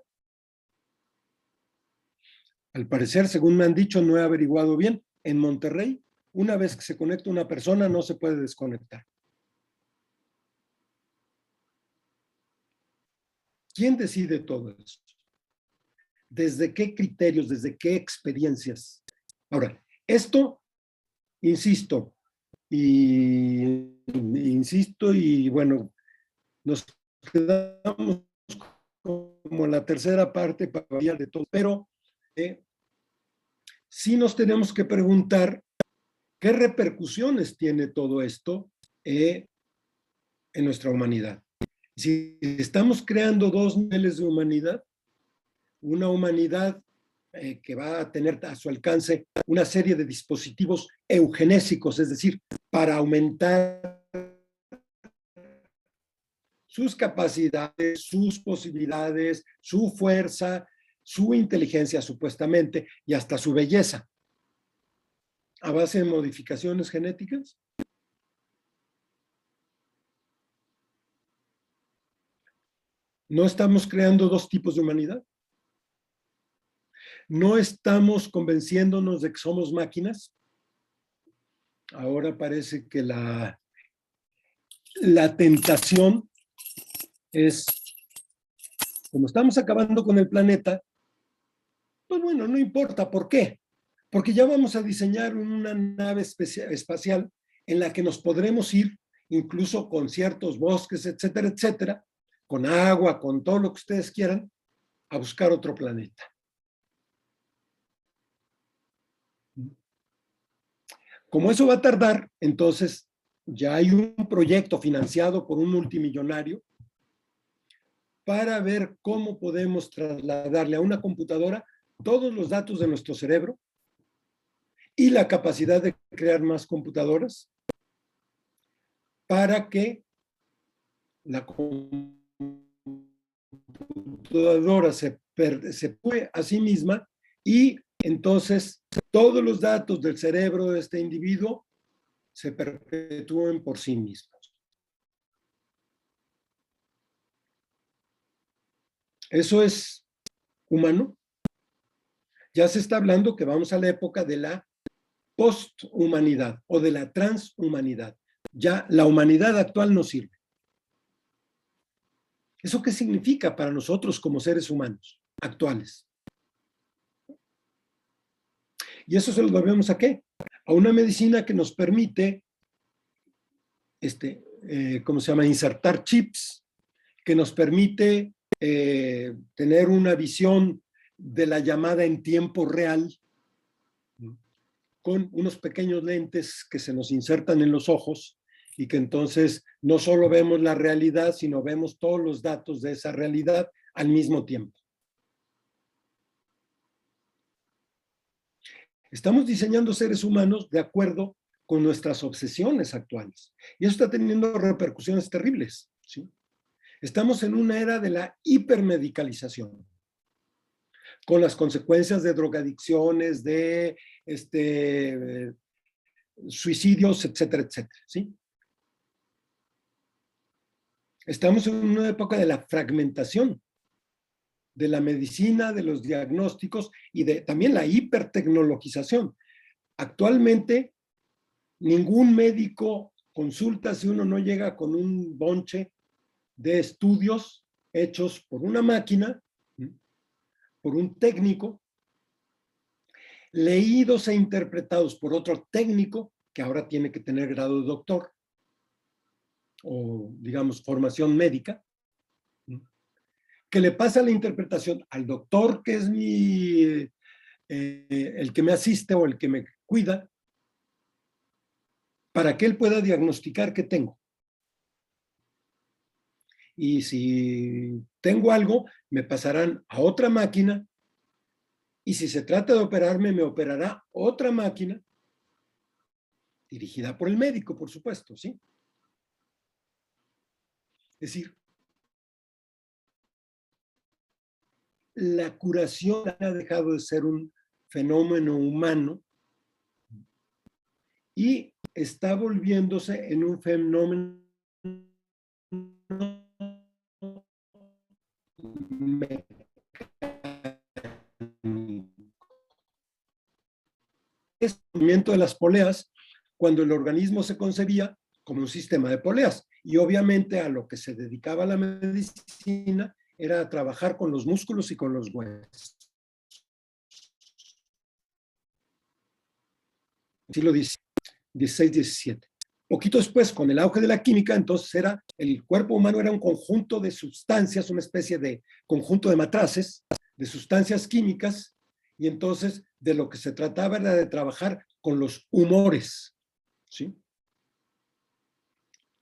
Al parecer, según me han dicho, no he averiguado bien, en Monterrey, una vez que se conecta una persona, no se puede desconectar. ¿Quién decide todo eso? ¿Desde qué criterios, desde qué experiencias? Ahora, esto, insisto, Y insisto, y bueno, nos quedamos como la tercera parte para variar de todo, pero sí nos tenemos que preguntar qué repercusiones tiene todo esto en nuestra humanidad. Si estamos creando dos niveles de humanidad, una humanidad que va a tener a su alcance una serie de dispositivos eugenésicos, es decir, para aumentar sus capacidades, sus posibilidades, su fuerza, su inteligencia supuestamente y hasta su belleza, a base de modificaciones genéticas. ¿No estamos creando dos tipos de humanidad? ¿No estamos convenciéndonos de que somos máquinas? Ahora parece que la tentación es, como estamos acabando con el planeta, pues bueno, no importa. ¿Por qué? Porque ya vamos a diseñar una nave espacial en la que nos podremos ir, incluso con ciertos bosques, etcétera, etcétera, con agua, con todo lo que ustedes quieran, a buscar otro planeta. Como eso va a tardar, entonces ya hay un proyecto financiado por un multimillonario para ver cómo podemos trasladarle a una computadora todos los datos de nuestro cerebro y la capacidad de crear más computadoras para que la computadora se pue a sí misma y entonces todos los datos del cerebro de este individuo se perpetúen por sí mismos. ¿Eso es humano? Ya se está hablando que vamos a la época de la posthumanidad o de la transhumanidad. Ya la humanidad actual no sirve. ¿Eso qué significa para nosotros como seres humanos actuales? Y eso se lo debemos ¿a qué? A una medicina que nos permite, ¿cómo se llama? Insertar chips, que nos permite tener una visión de la llamada en tiempo real, con unos pequeños lentes que se nos insertan en los ojos y que entonces no solo vemos la realidad, sino vemos todos los datos de esa realidad al mismo tiempo. Estamos diseñando seres humanos de acuerdo con nuestras obsesiones actuales. Y eso está teniendo repercusiones terribles, ¿sí? Estamos en una era de la hipermedicalización, con las consecuencias de drogadicciones, de suicidios, etcétera, etcétera, ¿sí? Estamos en una época de la fragmentación de la medicina, de los diagnósticos y de también la hipertecnologización. Actualmente, ningún médico consulta si uno no llega con un bonche de estudios hechos por una máquina, por un técnico, leídos e interpretados por otro técnico que ahora tiene que tener grado de doctor o, digamos, formación médica, que le pasa la interpretación al doctor que es el que me asiste o el que me cuida, para que él pueda diagnosticar qué tengo. Y si tengo algo, me pasarán a otra máquina, y si se trata de operarme, me operará otra máquina, dirigida por el médico, por supuesto, ¿sí? Es decir, la curación ha dejado de ser un fenómeno humano y está volviéndose en un fenómeno es el movimiento de las poleas cuando el organismo se concebía como un sistema de poleas. Y obviamente a lo que se dedicaba la medicina era a trabajar con los músculos y con los huesos. Siglo XVI, XVII. Poquito después, con el auge de la química, entonces el cuerpo humano era un conjunto de sustancias, una especie de conjunto de matraces, de sustancias químicas, y entonces de lo que se trataba era de trabajar con los humores, ¿sí?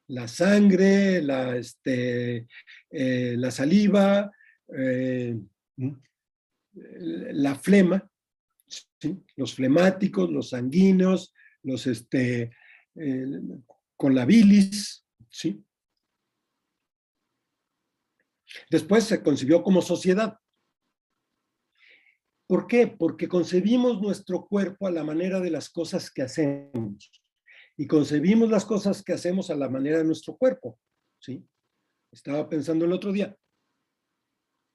La sangre, la saliva, la flema, ¿sí? Los flemáticos, los sanguíneos, los con la bilis, ¿sí? Después se concibió como sociedad. ¿Por qué? Porque concebimos nuestro cuerpo a la manera de las cosas que hacemos. Y concebimos las cosas que hacemos a la manera de nuestro cuerpo, ¿sí? Estaba pensando el otro día.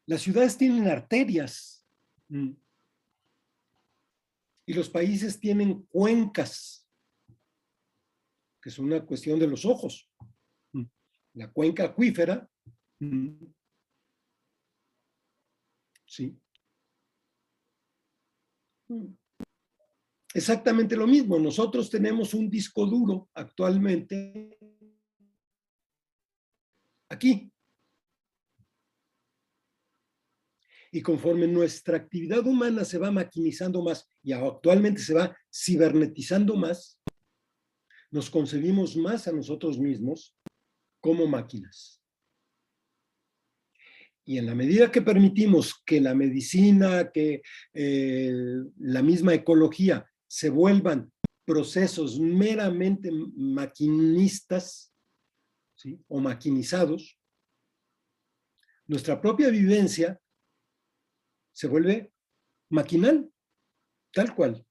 Las ciudades tienen arterias. Y los países tienen cuencas, que es una cuestión de los ojos. La cuenca acuífera, sí. Exactamente lo mismo. Nosotros tenemos un disco duro actualmente aquí. Y conforme nuestra actividad humana se va maquinizando más y actualmente se va cibernetizando más, nos concebimos más a nosotros mismos como máquinas. Y en la medida que permitimos que la medicina, que la misma ecología se vuelvan procesos meramente maquinistas, ¿sí? O maquinizados, nuestra propia vivencia se vuelve maquinal, tal cual.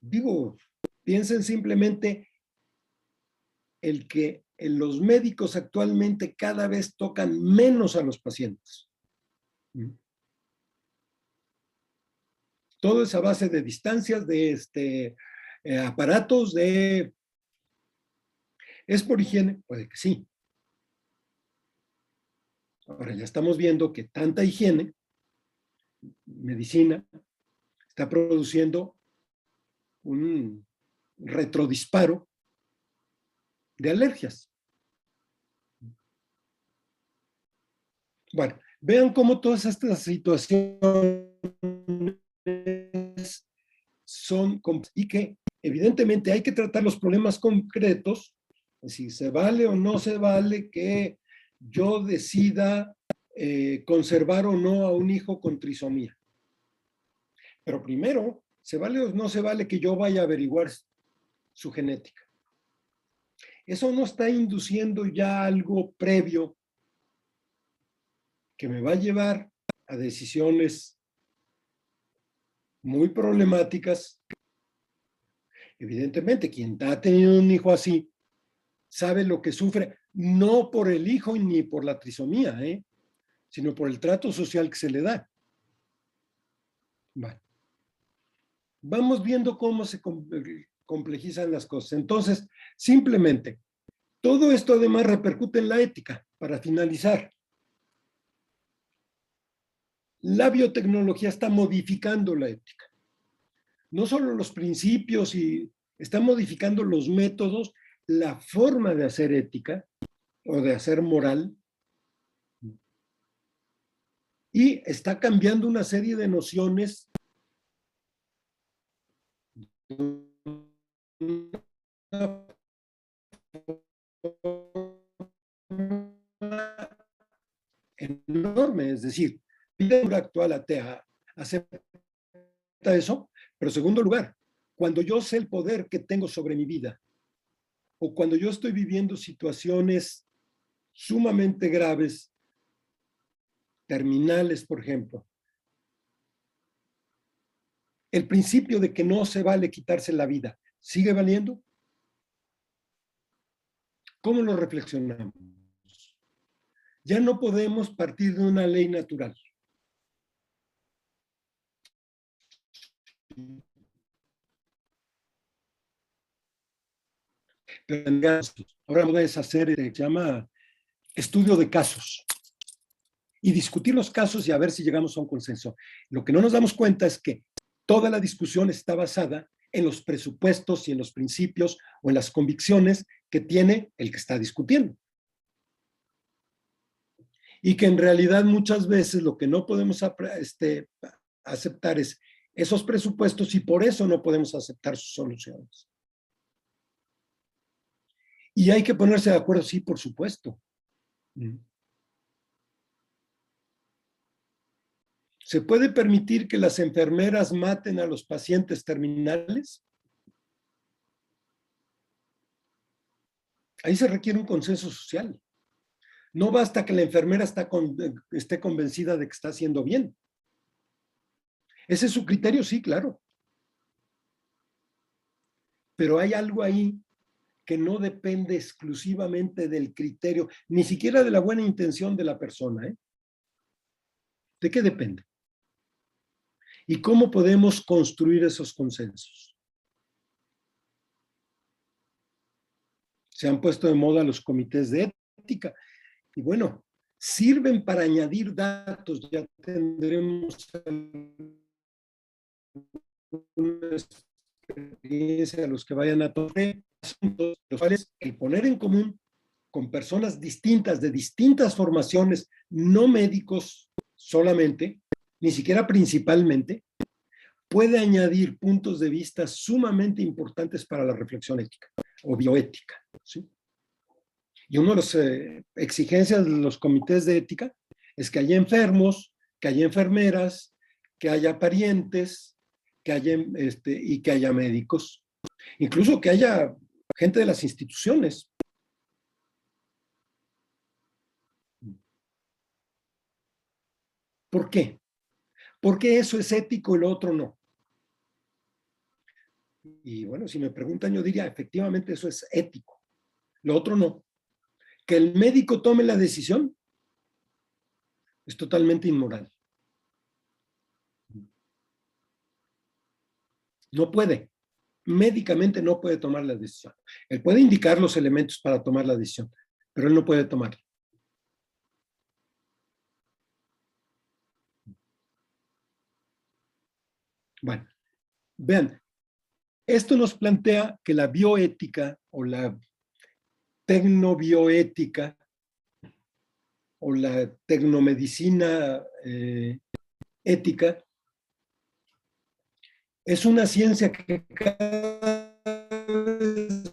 Digo, piensen simplemente el que los médicos actualmente cada vez tocan menos a los pacientes. Todo es a base de distancias, de aparatos, ¿Es por higiene? Puede que sí. Ahora ya estamos viendo que tanta higiene, medicina, está produciendo un retrodisparo de alergias. Bueno, vean cómo todas estas situaciones son, y que evidentemente hay que tratar los problemas concretos, si se vale o no se vale que yo decida conservar o no a un hijo con trisomía. Pero primero, ¿se vale o no se vale que yo vaya a averiguar su genética? Eso no está induciendo ya algo previo que me va a llevar a decisiones muy problemáticas. Evidentemente, quien ha tenido un hijo así sabe lo que sufre, no por el hijo ni por la trisomía, sino por el trato social que se le da. Bueno, vamos viendo cómo se complejizan las cosas. Entonces, simplemente, todo esto además repercute en la ética, para finalizar. La biotecnología está modificando la ética. No solo los principios, y está modificando los métodos, la forma de hacer ética o de hacer moral, y está cambiando una serie de nociones enorme, es decir, la cultura actual atea acepta eso, pero en segundo lugar, cuando yo sé el poder que tengo sobre mi vida, o cuando yo estoy viviendo situaciones sumamente graves, terminales, por ejemplo, el principio de que no se vale quitarse la vida, ¿sigue valiendo? ¿Cómo lo reflexionamos? Ya no podemos partir de una ley natural. Pero ahora vamos a hacer, se llama estudio de casos, y discutir los casos y a ver si llegamos a un consenso. Lo que no nos damos cuenta es que toda la discusión está basada en los presupuestos y en los principios o en las convicciones que tiene el que está discutiendo. Y que en realidad muchas veces lo que no podemos aceptar es esos presupuestos y por eso no podemos aceptar sus soluciones. Y hay que ponerse de acuerdo, sí, por supuesto. ¿Se puede permitir que las enfermeras maten a los pacientes terminales? Ahí se requiere un consenso social. No basta que la enfermera esté convencida de que está haciendo bien. ¿Ese es su criterio? Sí, claro. Pero hay algo ahí que no depende exclusivamente del criterio, ni siquiera de la buena intención de la persona. ¿De qué depende? ¿Y cómo podemos construir esos consensos? Se han puesto de moda los comités de ética. Y bueno, sirven para añadir datos. Ya tendremos una experiencia a los que vayan a tomar asuntos, los cuales el poner en común con personas distintas, de distintas formaciones, no médicos solamente, ni siquiera principalmente, puede añadir puntos de vista sumamente importantes para la reflexión ética o bioética. ¿Sí? Y una de las exigencias de los comités de ética es que haya enfermos, que haya enfermeras, que haya parientes, que haya, y que haya médicos, incluso que haya gente de las instituciones. ¿Por qué? Porque eso es ético y lo otro no. Y bueno, si me preguntan, yo diría, efectivamente eso es ético, lo otro no. Que el médico tome la decisión es totalmente inmoral. No puede. Médicamente no puede tomar la decisión. Él puede indicar los elementos para tomar la decisión, pero él no puede tomarla. Bueno, vean, esto nos plantea que la bioética o la tecnobioética o la tecnomedicina ética es una ciencia que cada vez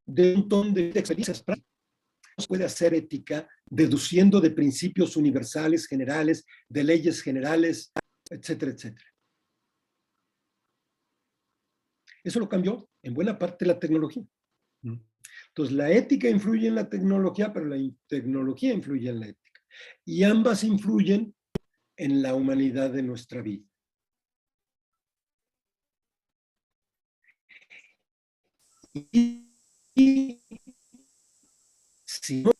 de un montón de experiencias prácticas. Puede hacer ética deduciendo de principios universales, generales, de leyes generales, etcétera, etcétera. Eso lo cambió en buena parte la tecnología. Entonces, la ética influye en la tecnología, pero la tecnología influye en la ética. Y ambas influyen en la humanidad de nuestra vida. Y si no,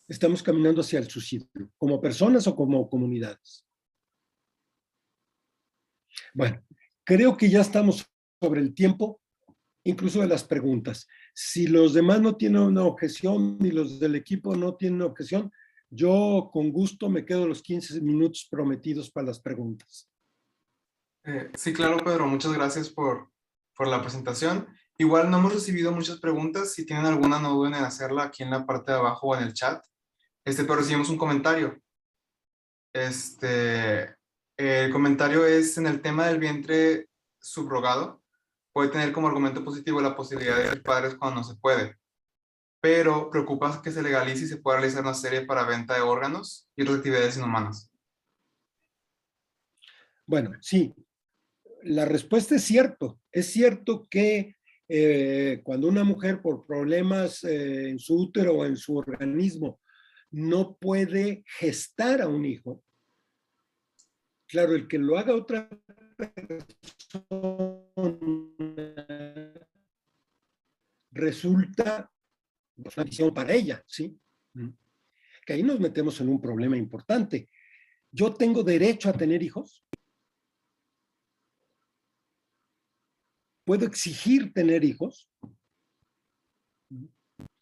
estamos caminando hacia el suicidio, como personas o como comunidades. Bueno, creo que ya estamos sobre el tiempo, incluso de las preguntas. Si los demás no tienen una objeción y los del equipo no tienen una objeción, yo con gusto me quedo los 15 minutos prometidos para las preguntas. Sí, claro, Pedro, muchas gracias por la presentación. Igual no hemos recibido muchas preguntas. Si tienen alguna, no duden en hacerla aquí en la parte de abajo o en el chat. Pero recibimos un comentario. El comentario es en el tema del vientre subrogado. Puede tener como argumento positivo la posibilidad de ser padres cuando no se puede, pero preocupa que se legalice y se pueda realizar una serie para venta de órganos y otras actividades inhumanas. Bueno, sí, la respuesta es cierto. Es cierto que cuando una mujer por problemas en su útero o en su organismo no puede gestar a un hijo, claro, el que lo haga otra persona resulta una visión para ella, ¿sí? Que ahí nos metemos en un problema importante. ¿Yo tengo derecho a tener hijos? ¿Puedo exigir tener hijos?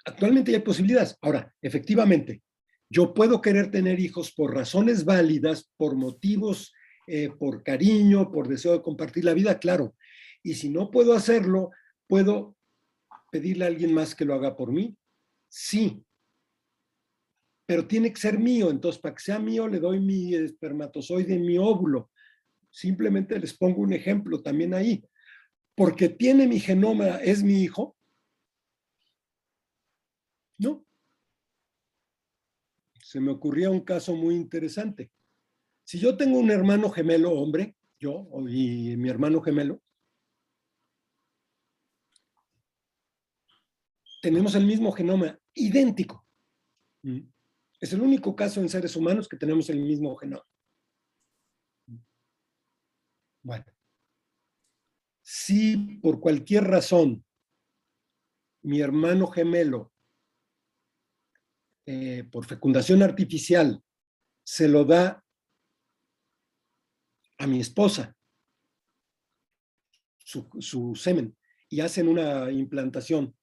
Actualmente ya hay posibilidades. Ahora, efectivamente, yo puedo querer tener hijos por razones válidas, por motivos, por cariño, por deseo de compartir la vida, claro. Y si no puedo hacerlo, puedo pedirle a alguien más que lo haga por mí. Sí, pero tiene que ser mío. Entonces, para que sea mío, le doy mi espermatozoide, mi óvulo. Simplemente les pongo un ejemplo también ahí. Porque tiene mi genoma, ¿es mi hijo? No. Se me ocurría un caso muy interesante. Si yo tengo un hermano gemelo hombre, yo y mi hermano gemelo, tenemos el mismo genoma, idéntico. Es el único caso en seres humanos que tenemos el mismo genoma. Bueno, si por cualquier razón mi hermano gemelo, por fecundación artificial, se lo da a mi esposa, su semen, y hacen una implantación,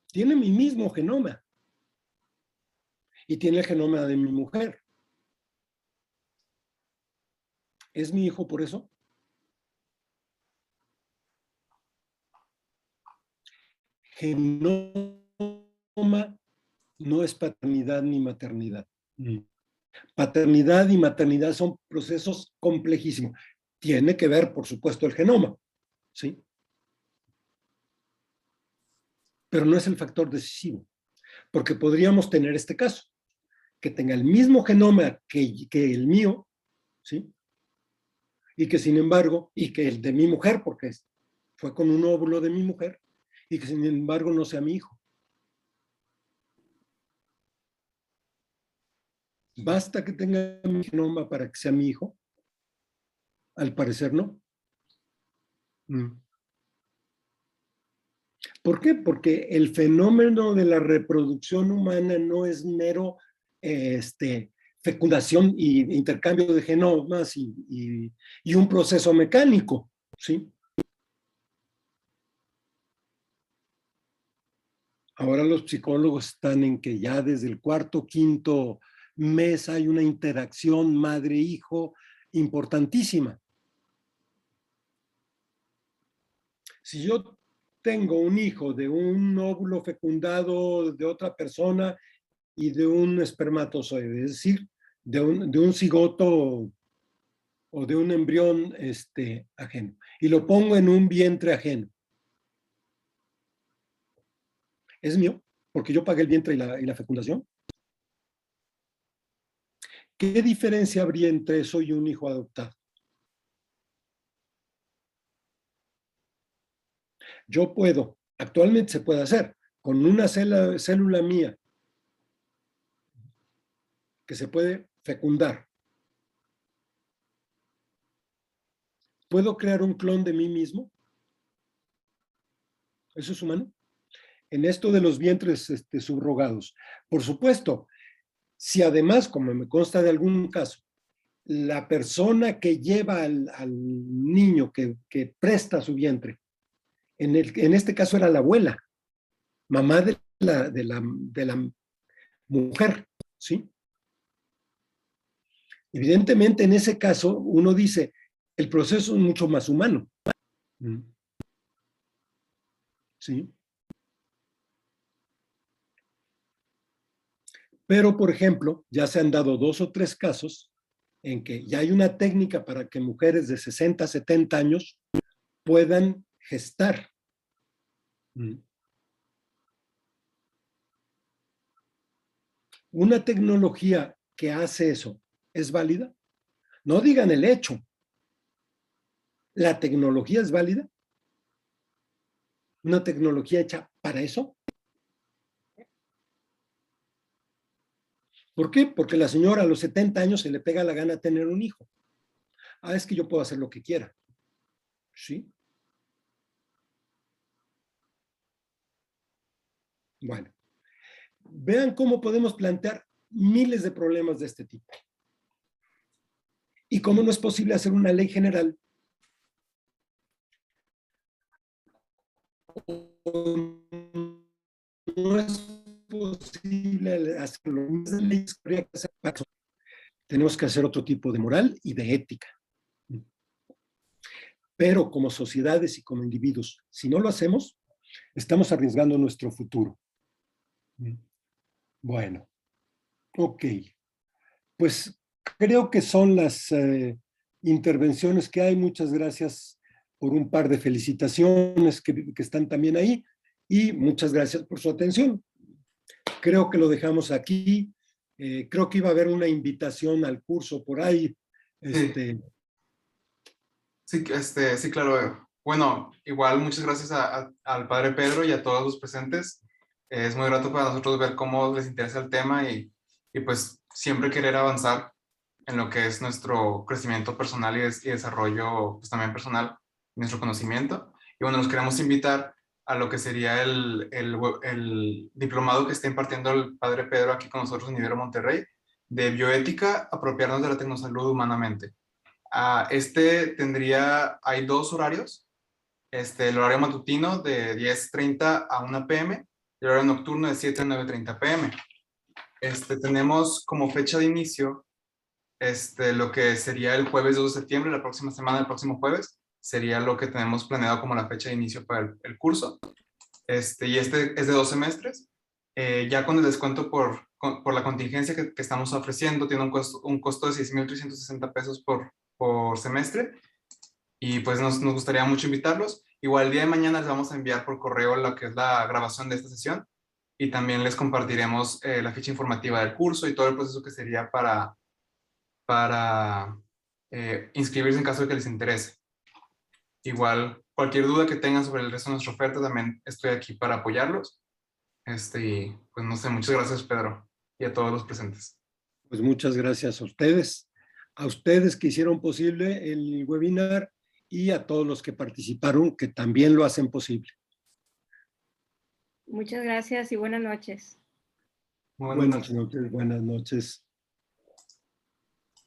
tiene mi mismo genoma y tiene el genoma de mi mujer. ¿Es mi hijo por eso? Genoma no es paternidad ni maternidad. Paternidad y maternidad son procesos complejísimos. Tiene que ver, por supuesto, el genoma, ¿sí? Pero no es el factor decisivo, porque podríamos tener este caso, que tenga el mismo genoma que el mío, ¿sí? Y que sin embargo, y que el de mi mujer, porque fue con un óvulo de mi mujer, y que sin embargo no sea mi hijo. ¿Basta que tenga mi genoma para que sea mi hijo? Al parecer no. ¿Por qué? Porque el fenómeno de la reproducción humana no es mero fecundación e intercambio de genomas y un proceso mecánico, ¿sí? Ahora los psicólogos están en que ya desde el cuarto, quinto mes hay una interacción madre-hijo importantísima. Si yo tengo un hijo de un óvulo fecundado de otra persona y de un espermatozoide, es decir, de un cigoto o de un embrión ajeno, y lo pongo en un vientre ajeno. ¿Es mío? Porque yo pagué el vientre y la fecundación. ¿Qué diferencia habría entre eso y un hijo adoptado? Yo puedo, actualmente se puede hacer, con una célula mía que se puede fecundar. ¿Puedo crear un clon de mí mismo? ¿Eso es humano? En esto de los vientres subrogados. Por supuesto, si además, como me consta de algún caso, la persona que lleva al niño, que presta su vientre, en este caso era la abuela, mamá de la mujer, ¿sí? Evidentemente, en ese caso, uno dice, el proceso es mucho más humano, ¿sí? Pero, por ejemplo, ya se han dado 2 o 3 casos en que ya hay una técnica para que mujeres de 60, 70 años puedan gestar. Una tecnología que hace eso, ¿es válida? No digan el hecho. ¿La tecnología es válida? ¿Una tecnología hecha para eso? ¿Por qué? Porque la señora a los 70 años se le pega la gana tener un hijo. Ah, es que yo puedo hacer lo que quiera. ¿Sí? Bueno, vean cómo podemos plantear miles de problemas de este tipo. Y cómo no es posible hacer una ley general no es posible hacerlo. Tenemos que hacer otro tipo de moral y de ética. Pero como sociedades y como individuos, si no lo hacemos, estamos arriesgando nuestro futuro. Bueno, ok. Pues creo que son las intervenciones que hay. Muchas gracias por un par de felicitaciones que están también ahí y muchas gracias por su atención. Creo que lo dejamos aquí. Creo que iba a haber una invitación al curso por ahí. Sí, claro. Bueno, igual muchas gracias al padre Pedro y a todos los presentes. Es muy grato para nosotros ver cómo les interesa el tema y pues siempre querer avanzar en lo que es nuestro crecimiento personal y desarrollo pues también personal, nuestro conocimiento. Y bueno, nos queremos invitar a lo que sería el diplomado que está impartiendo el padre Pedro aquí con nosotros en Ibero Monterrey, de bioética, apropiarnos de la tecnosalud humanamente. Hay dos horarios, el horario matutino de 10:30 a 1 p.m. y el horario nocturno de 7 a 9:30 p.m. Tenemos como fecha de inicio lo que sería el jueves 2 de septiembre, la próxima semana, el próximo jueves, sería lo que tenemos planeado como la fecha de inicio para el curso. Es de 2 semestres. Ya con el descuento por la contingencia que estamos ofreciendo, tiene un costo de 6,360 pesos por semestre. Y pues nos gustaría mucho invitarlos. Igual el día de mañana les vamos a enviar por correo lo que es la grabación de esta sesión y también les compartiremos la ficha informativa del curso y todo el proceso que sería para inscribirse en caso de que les interese. Igual, cualquier duda que tengan sobre el resto de nuestra oferta, también estoy aquí para apoyarlos. Y pues no sé, muchas gracias, Pedro, y a todos los presentes. Pues muchas gracias a ustedes que hicieron posible el webinar y a todos los que participaron, que también lo hacen posible. Muchas gracias y buenas noches. Buenas noches.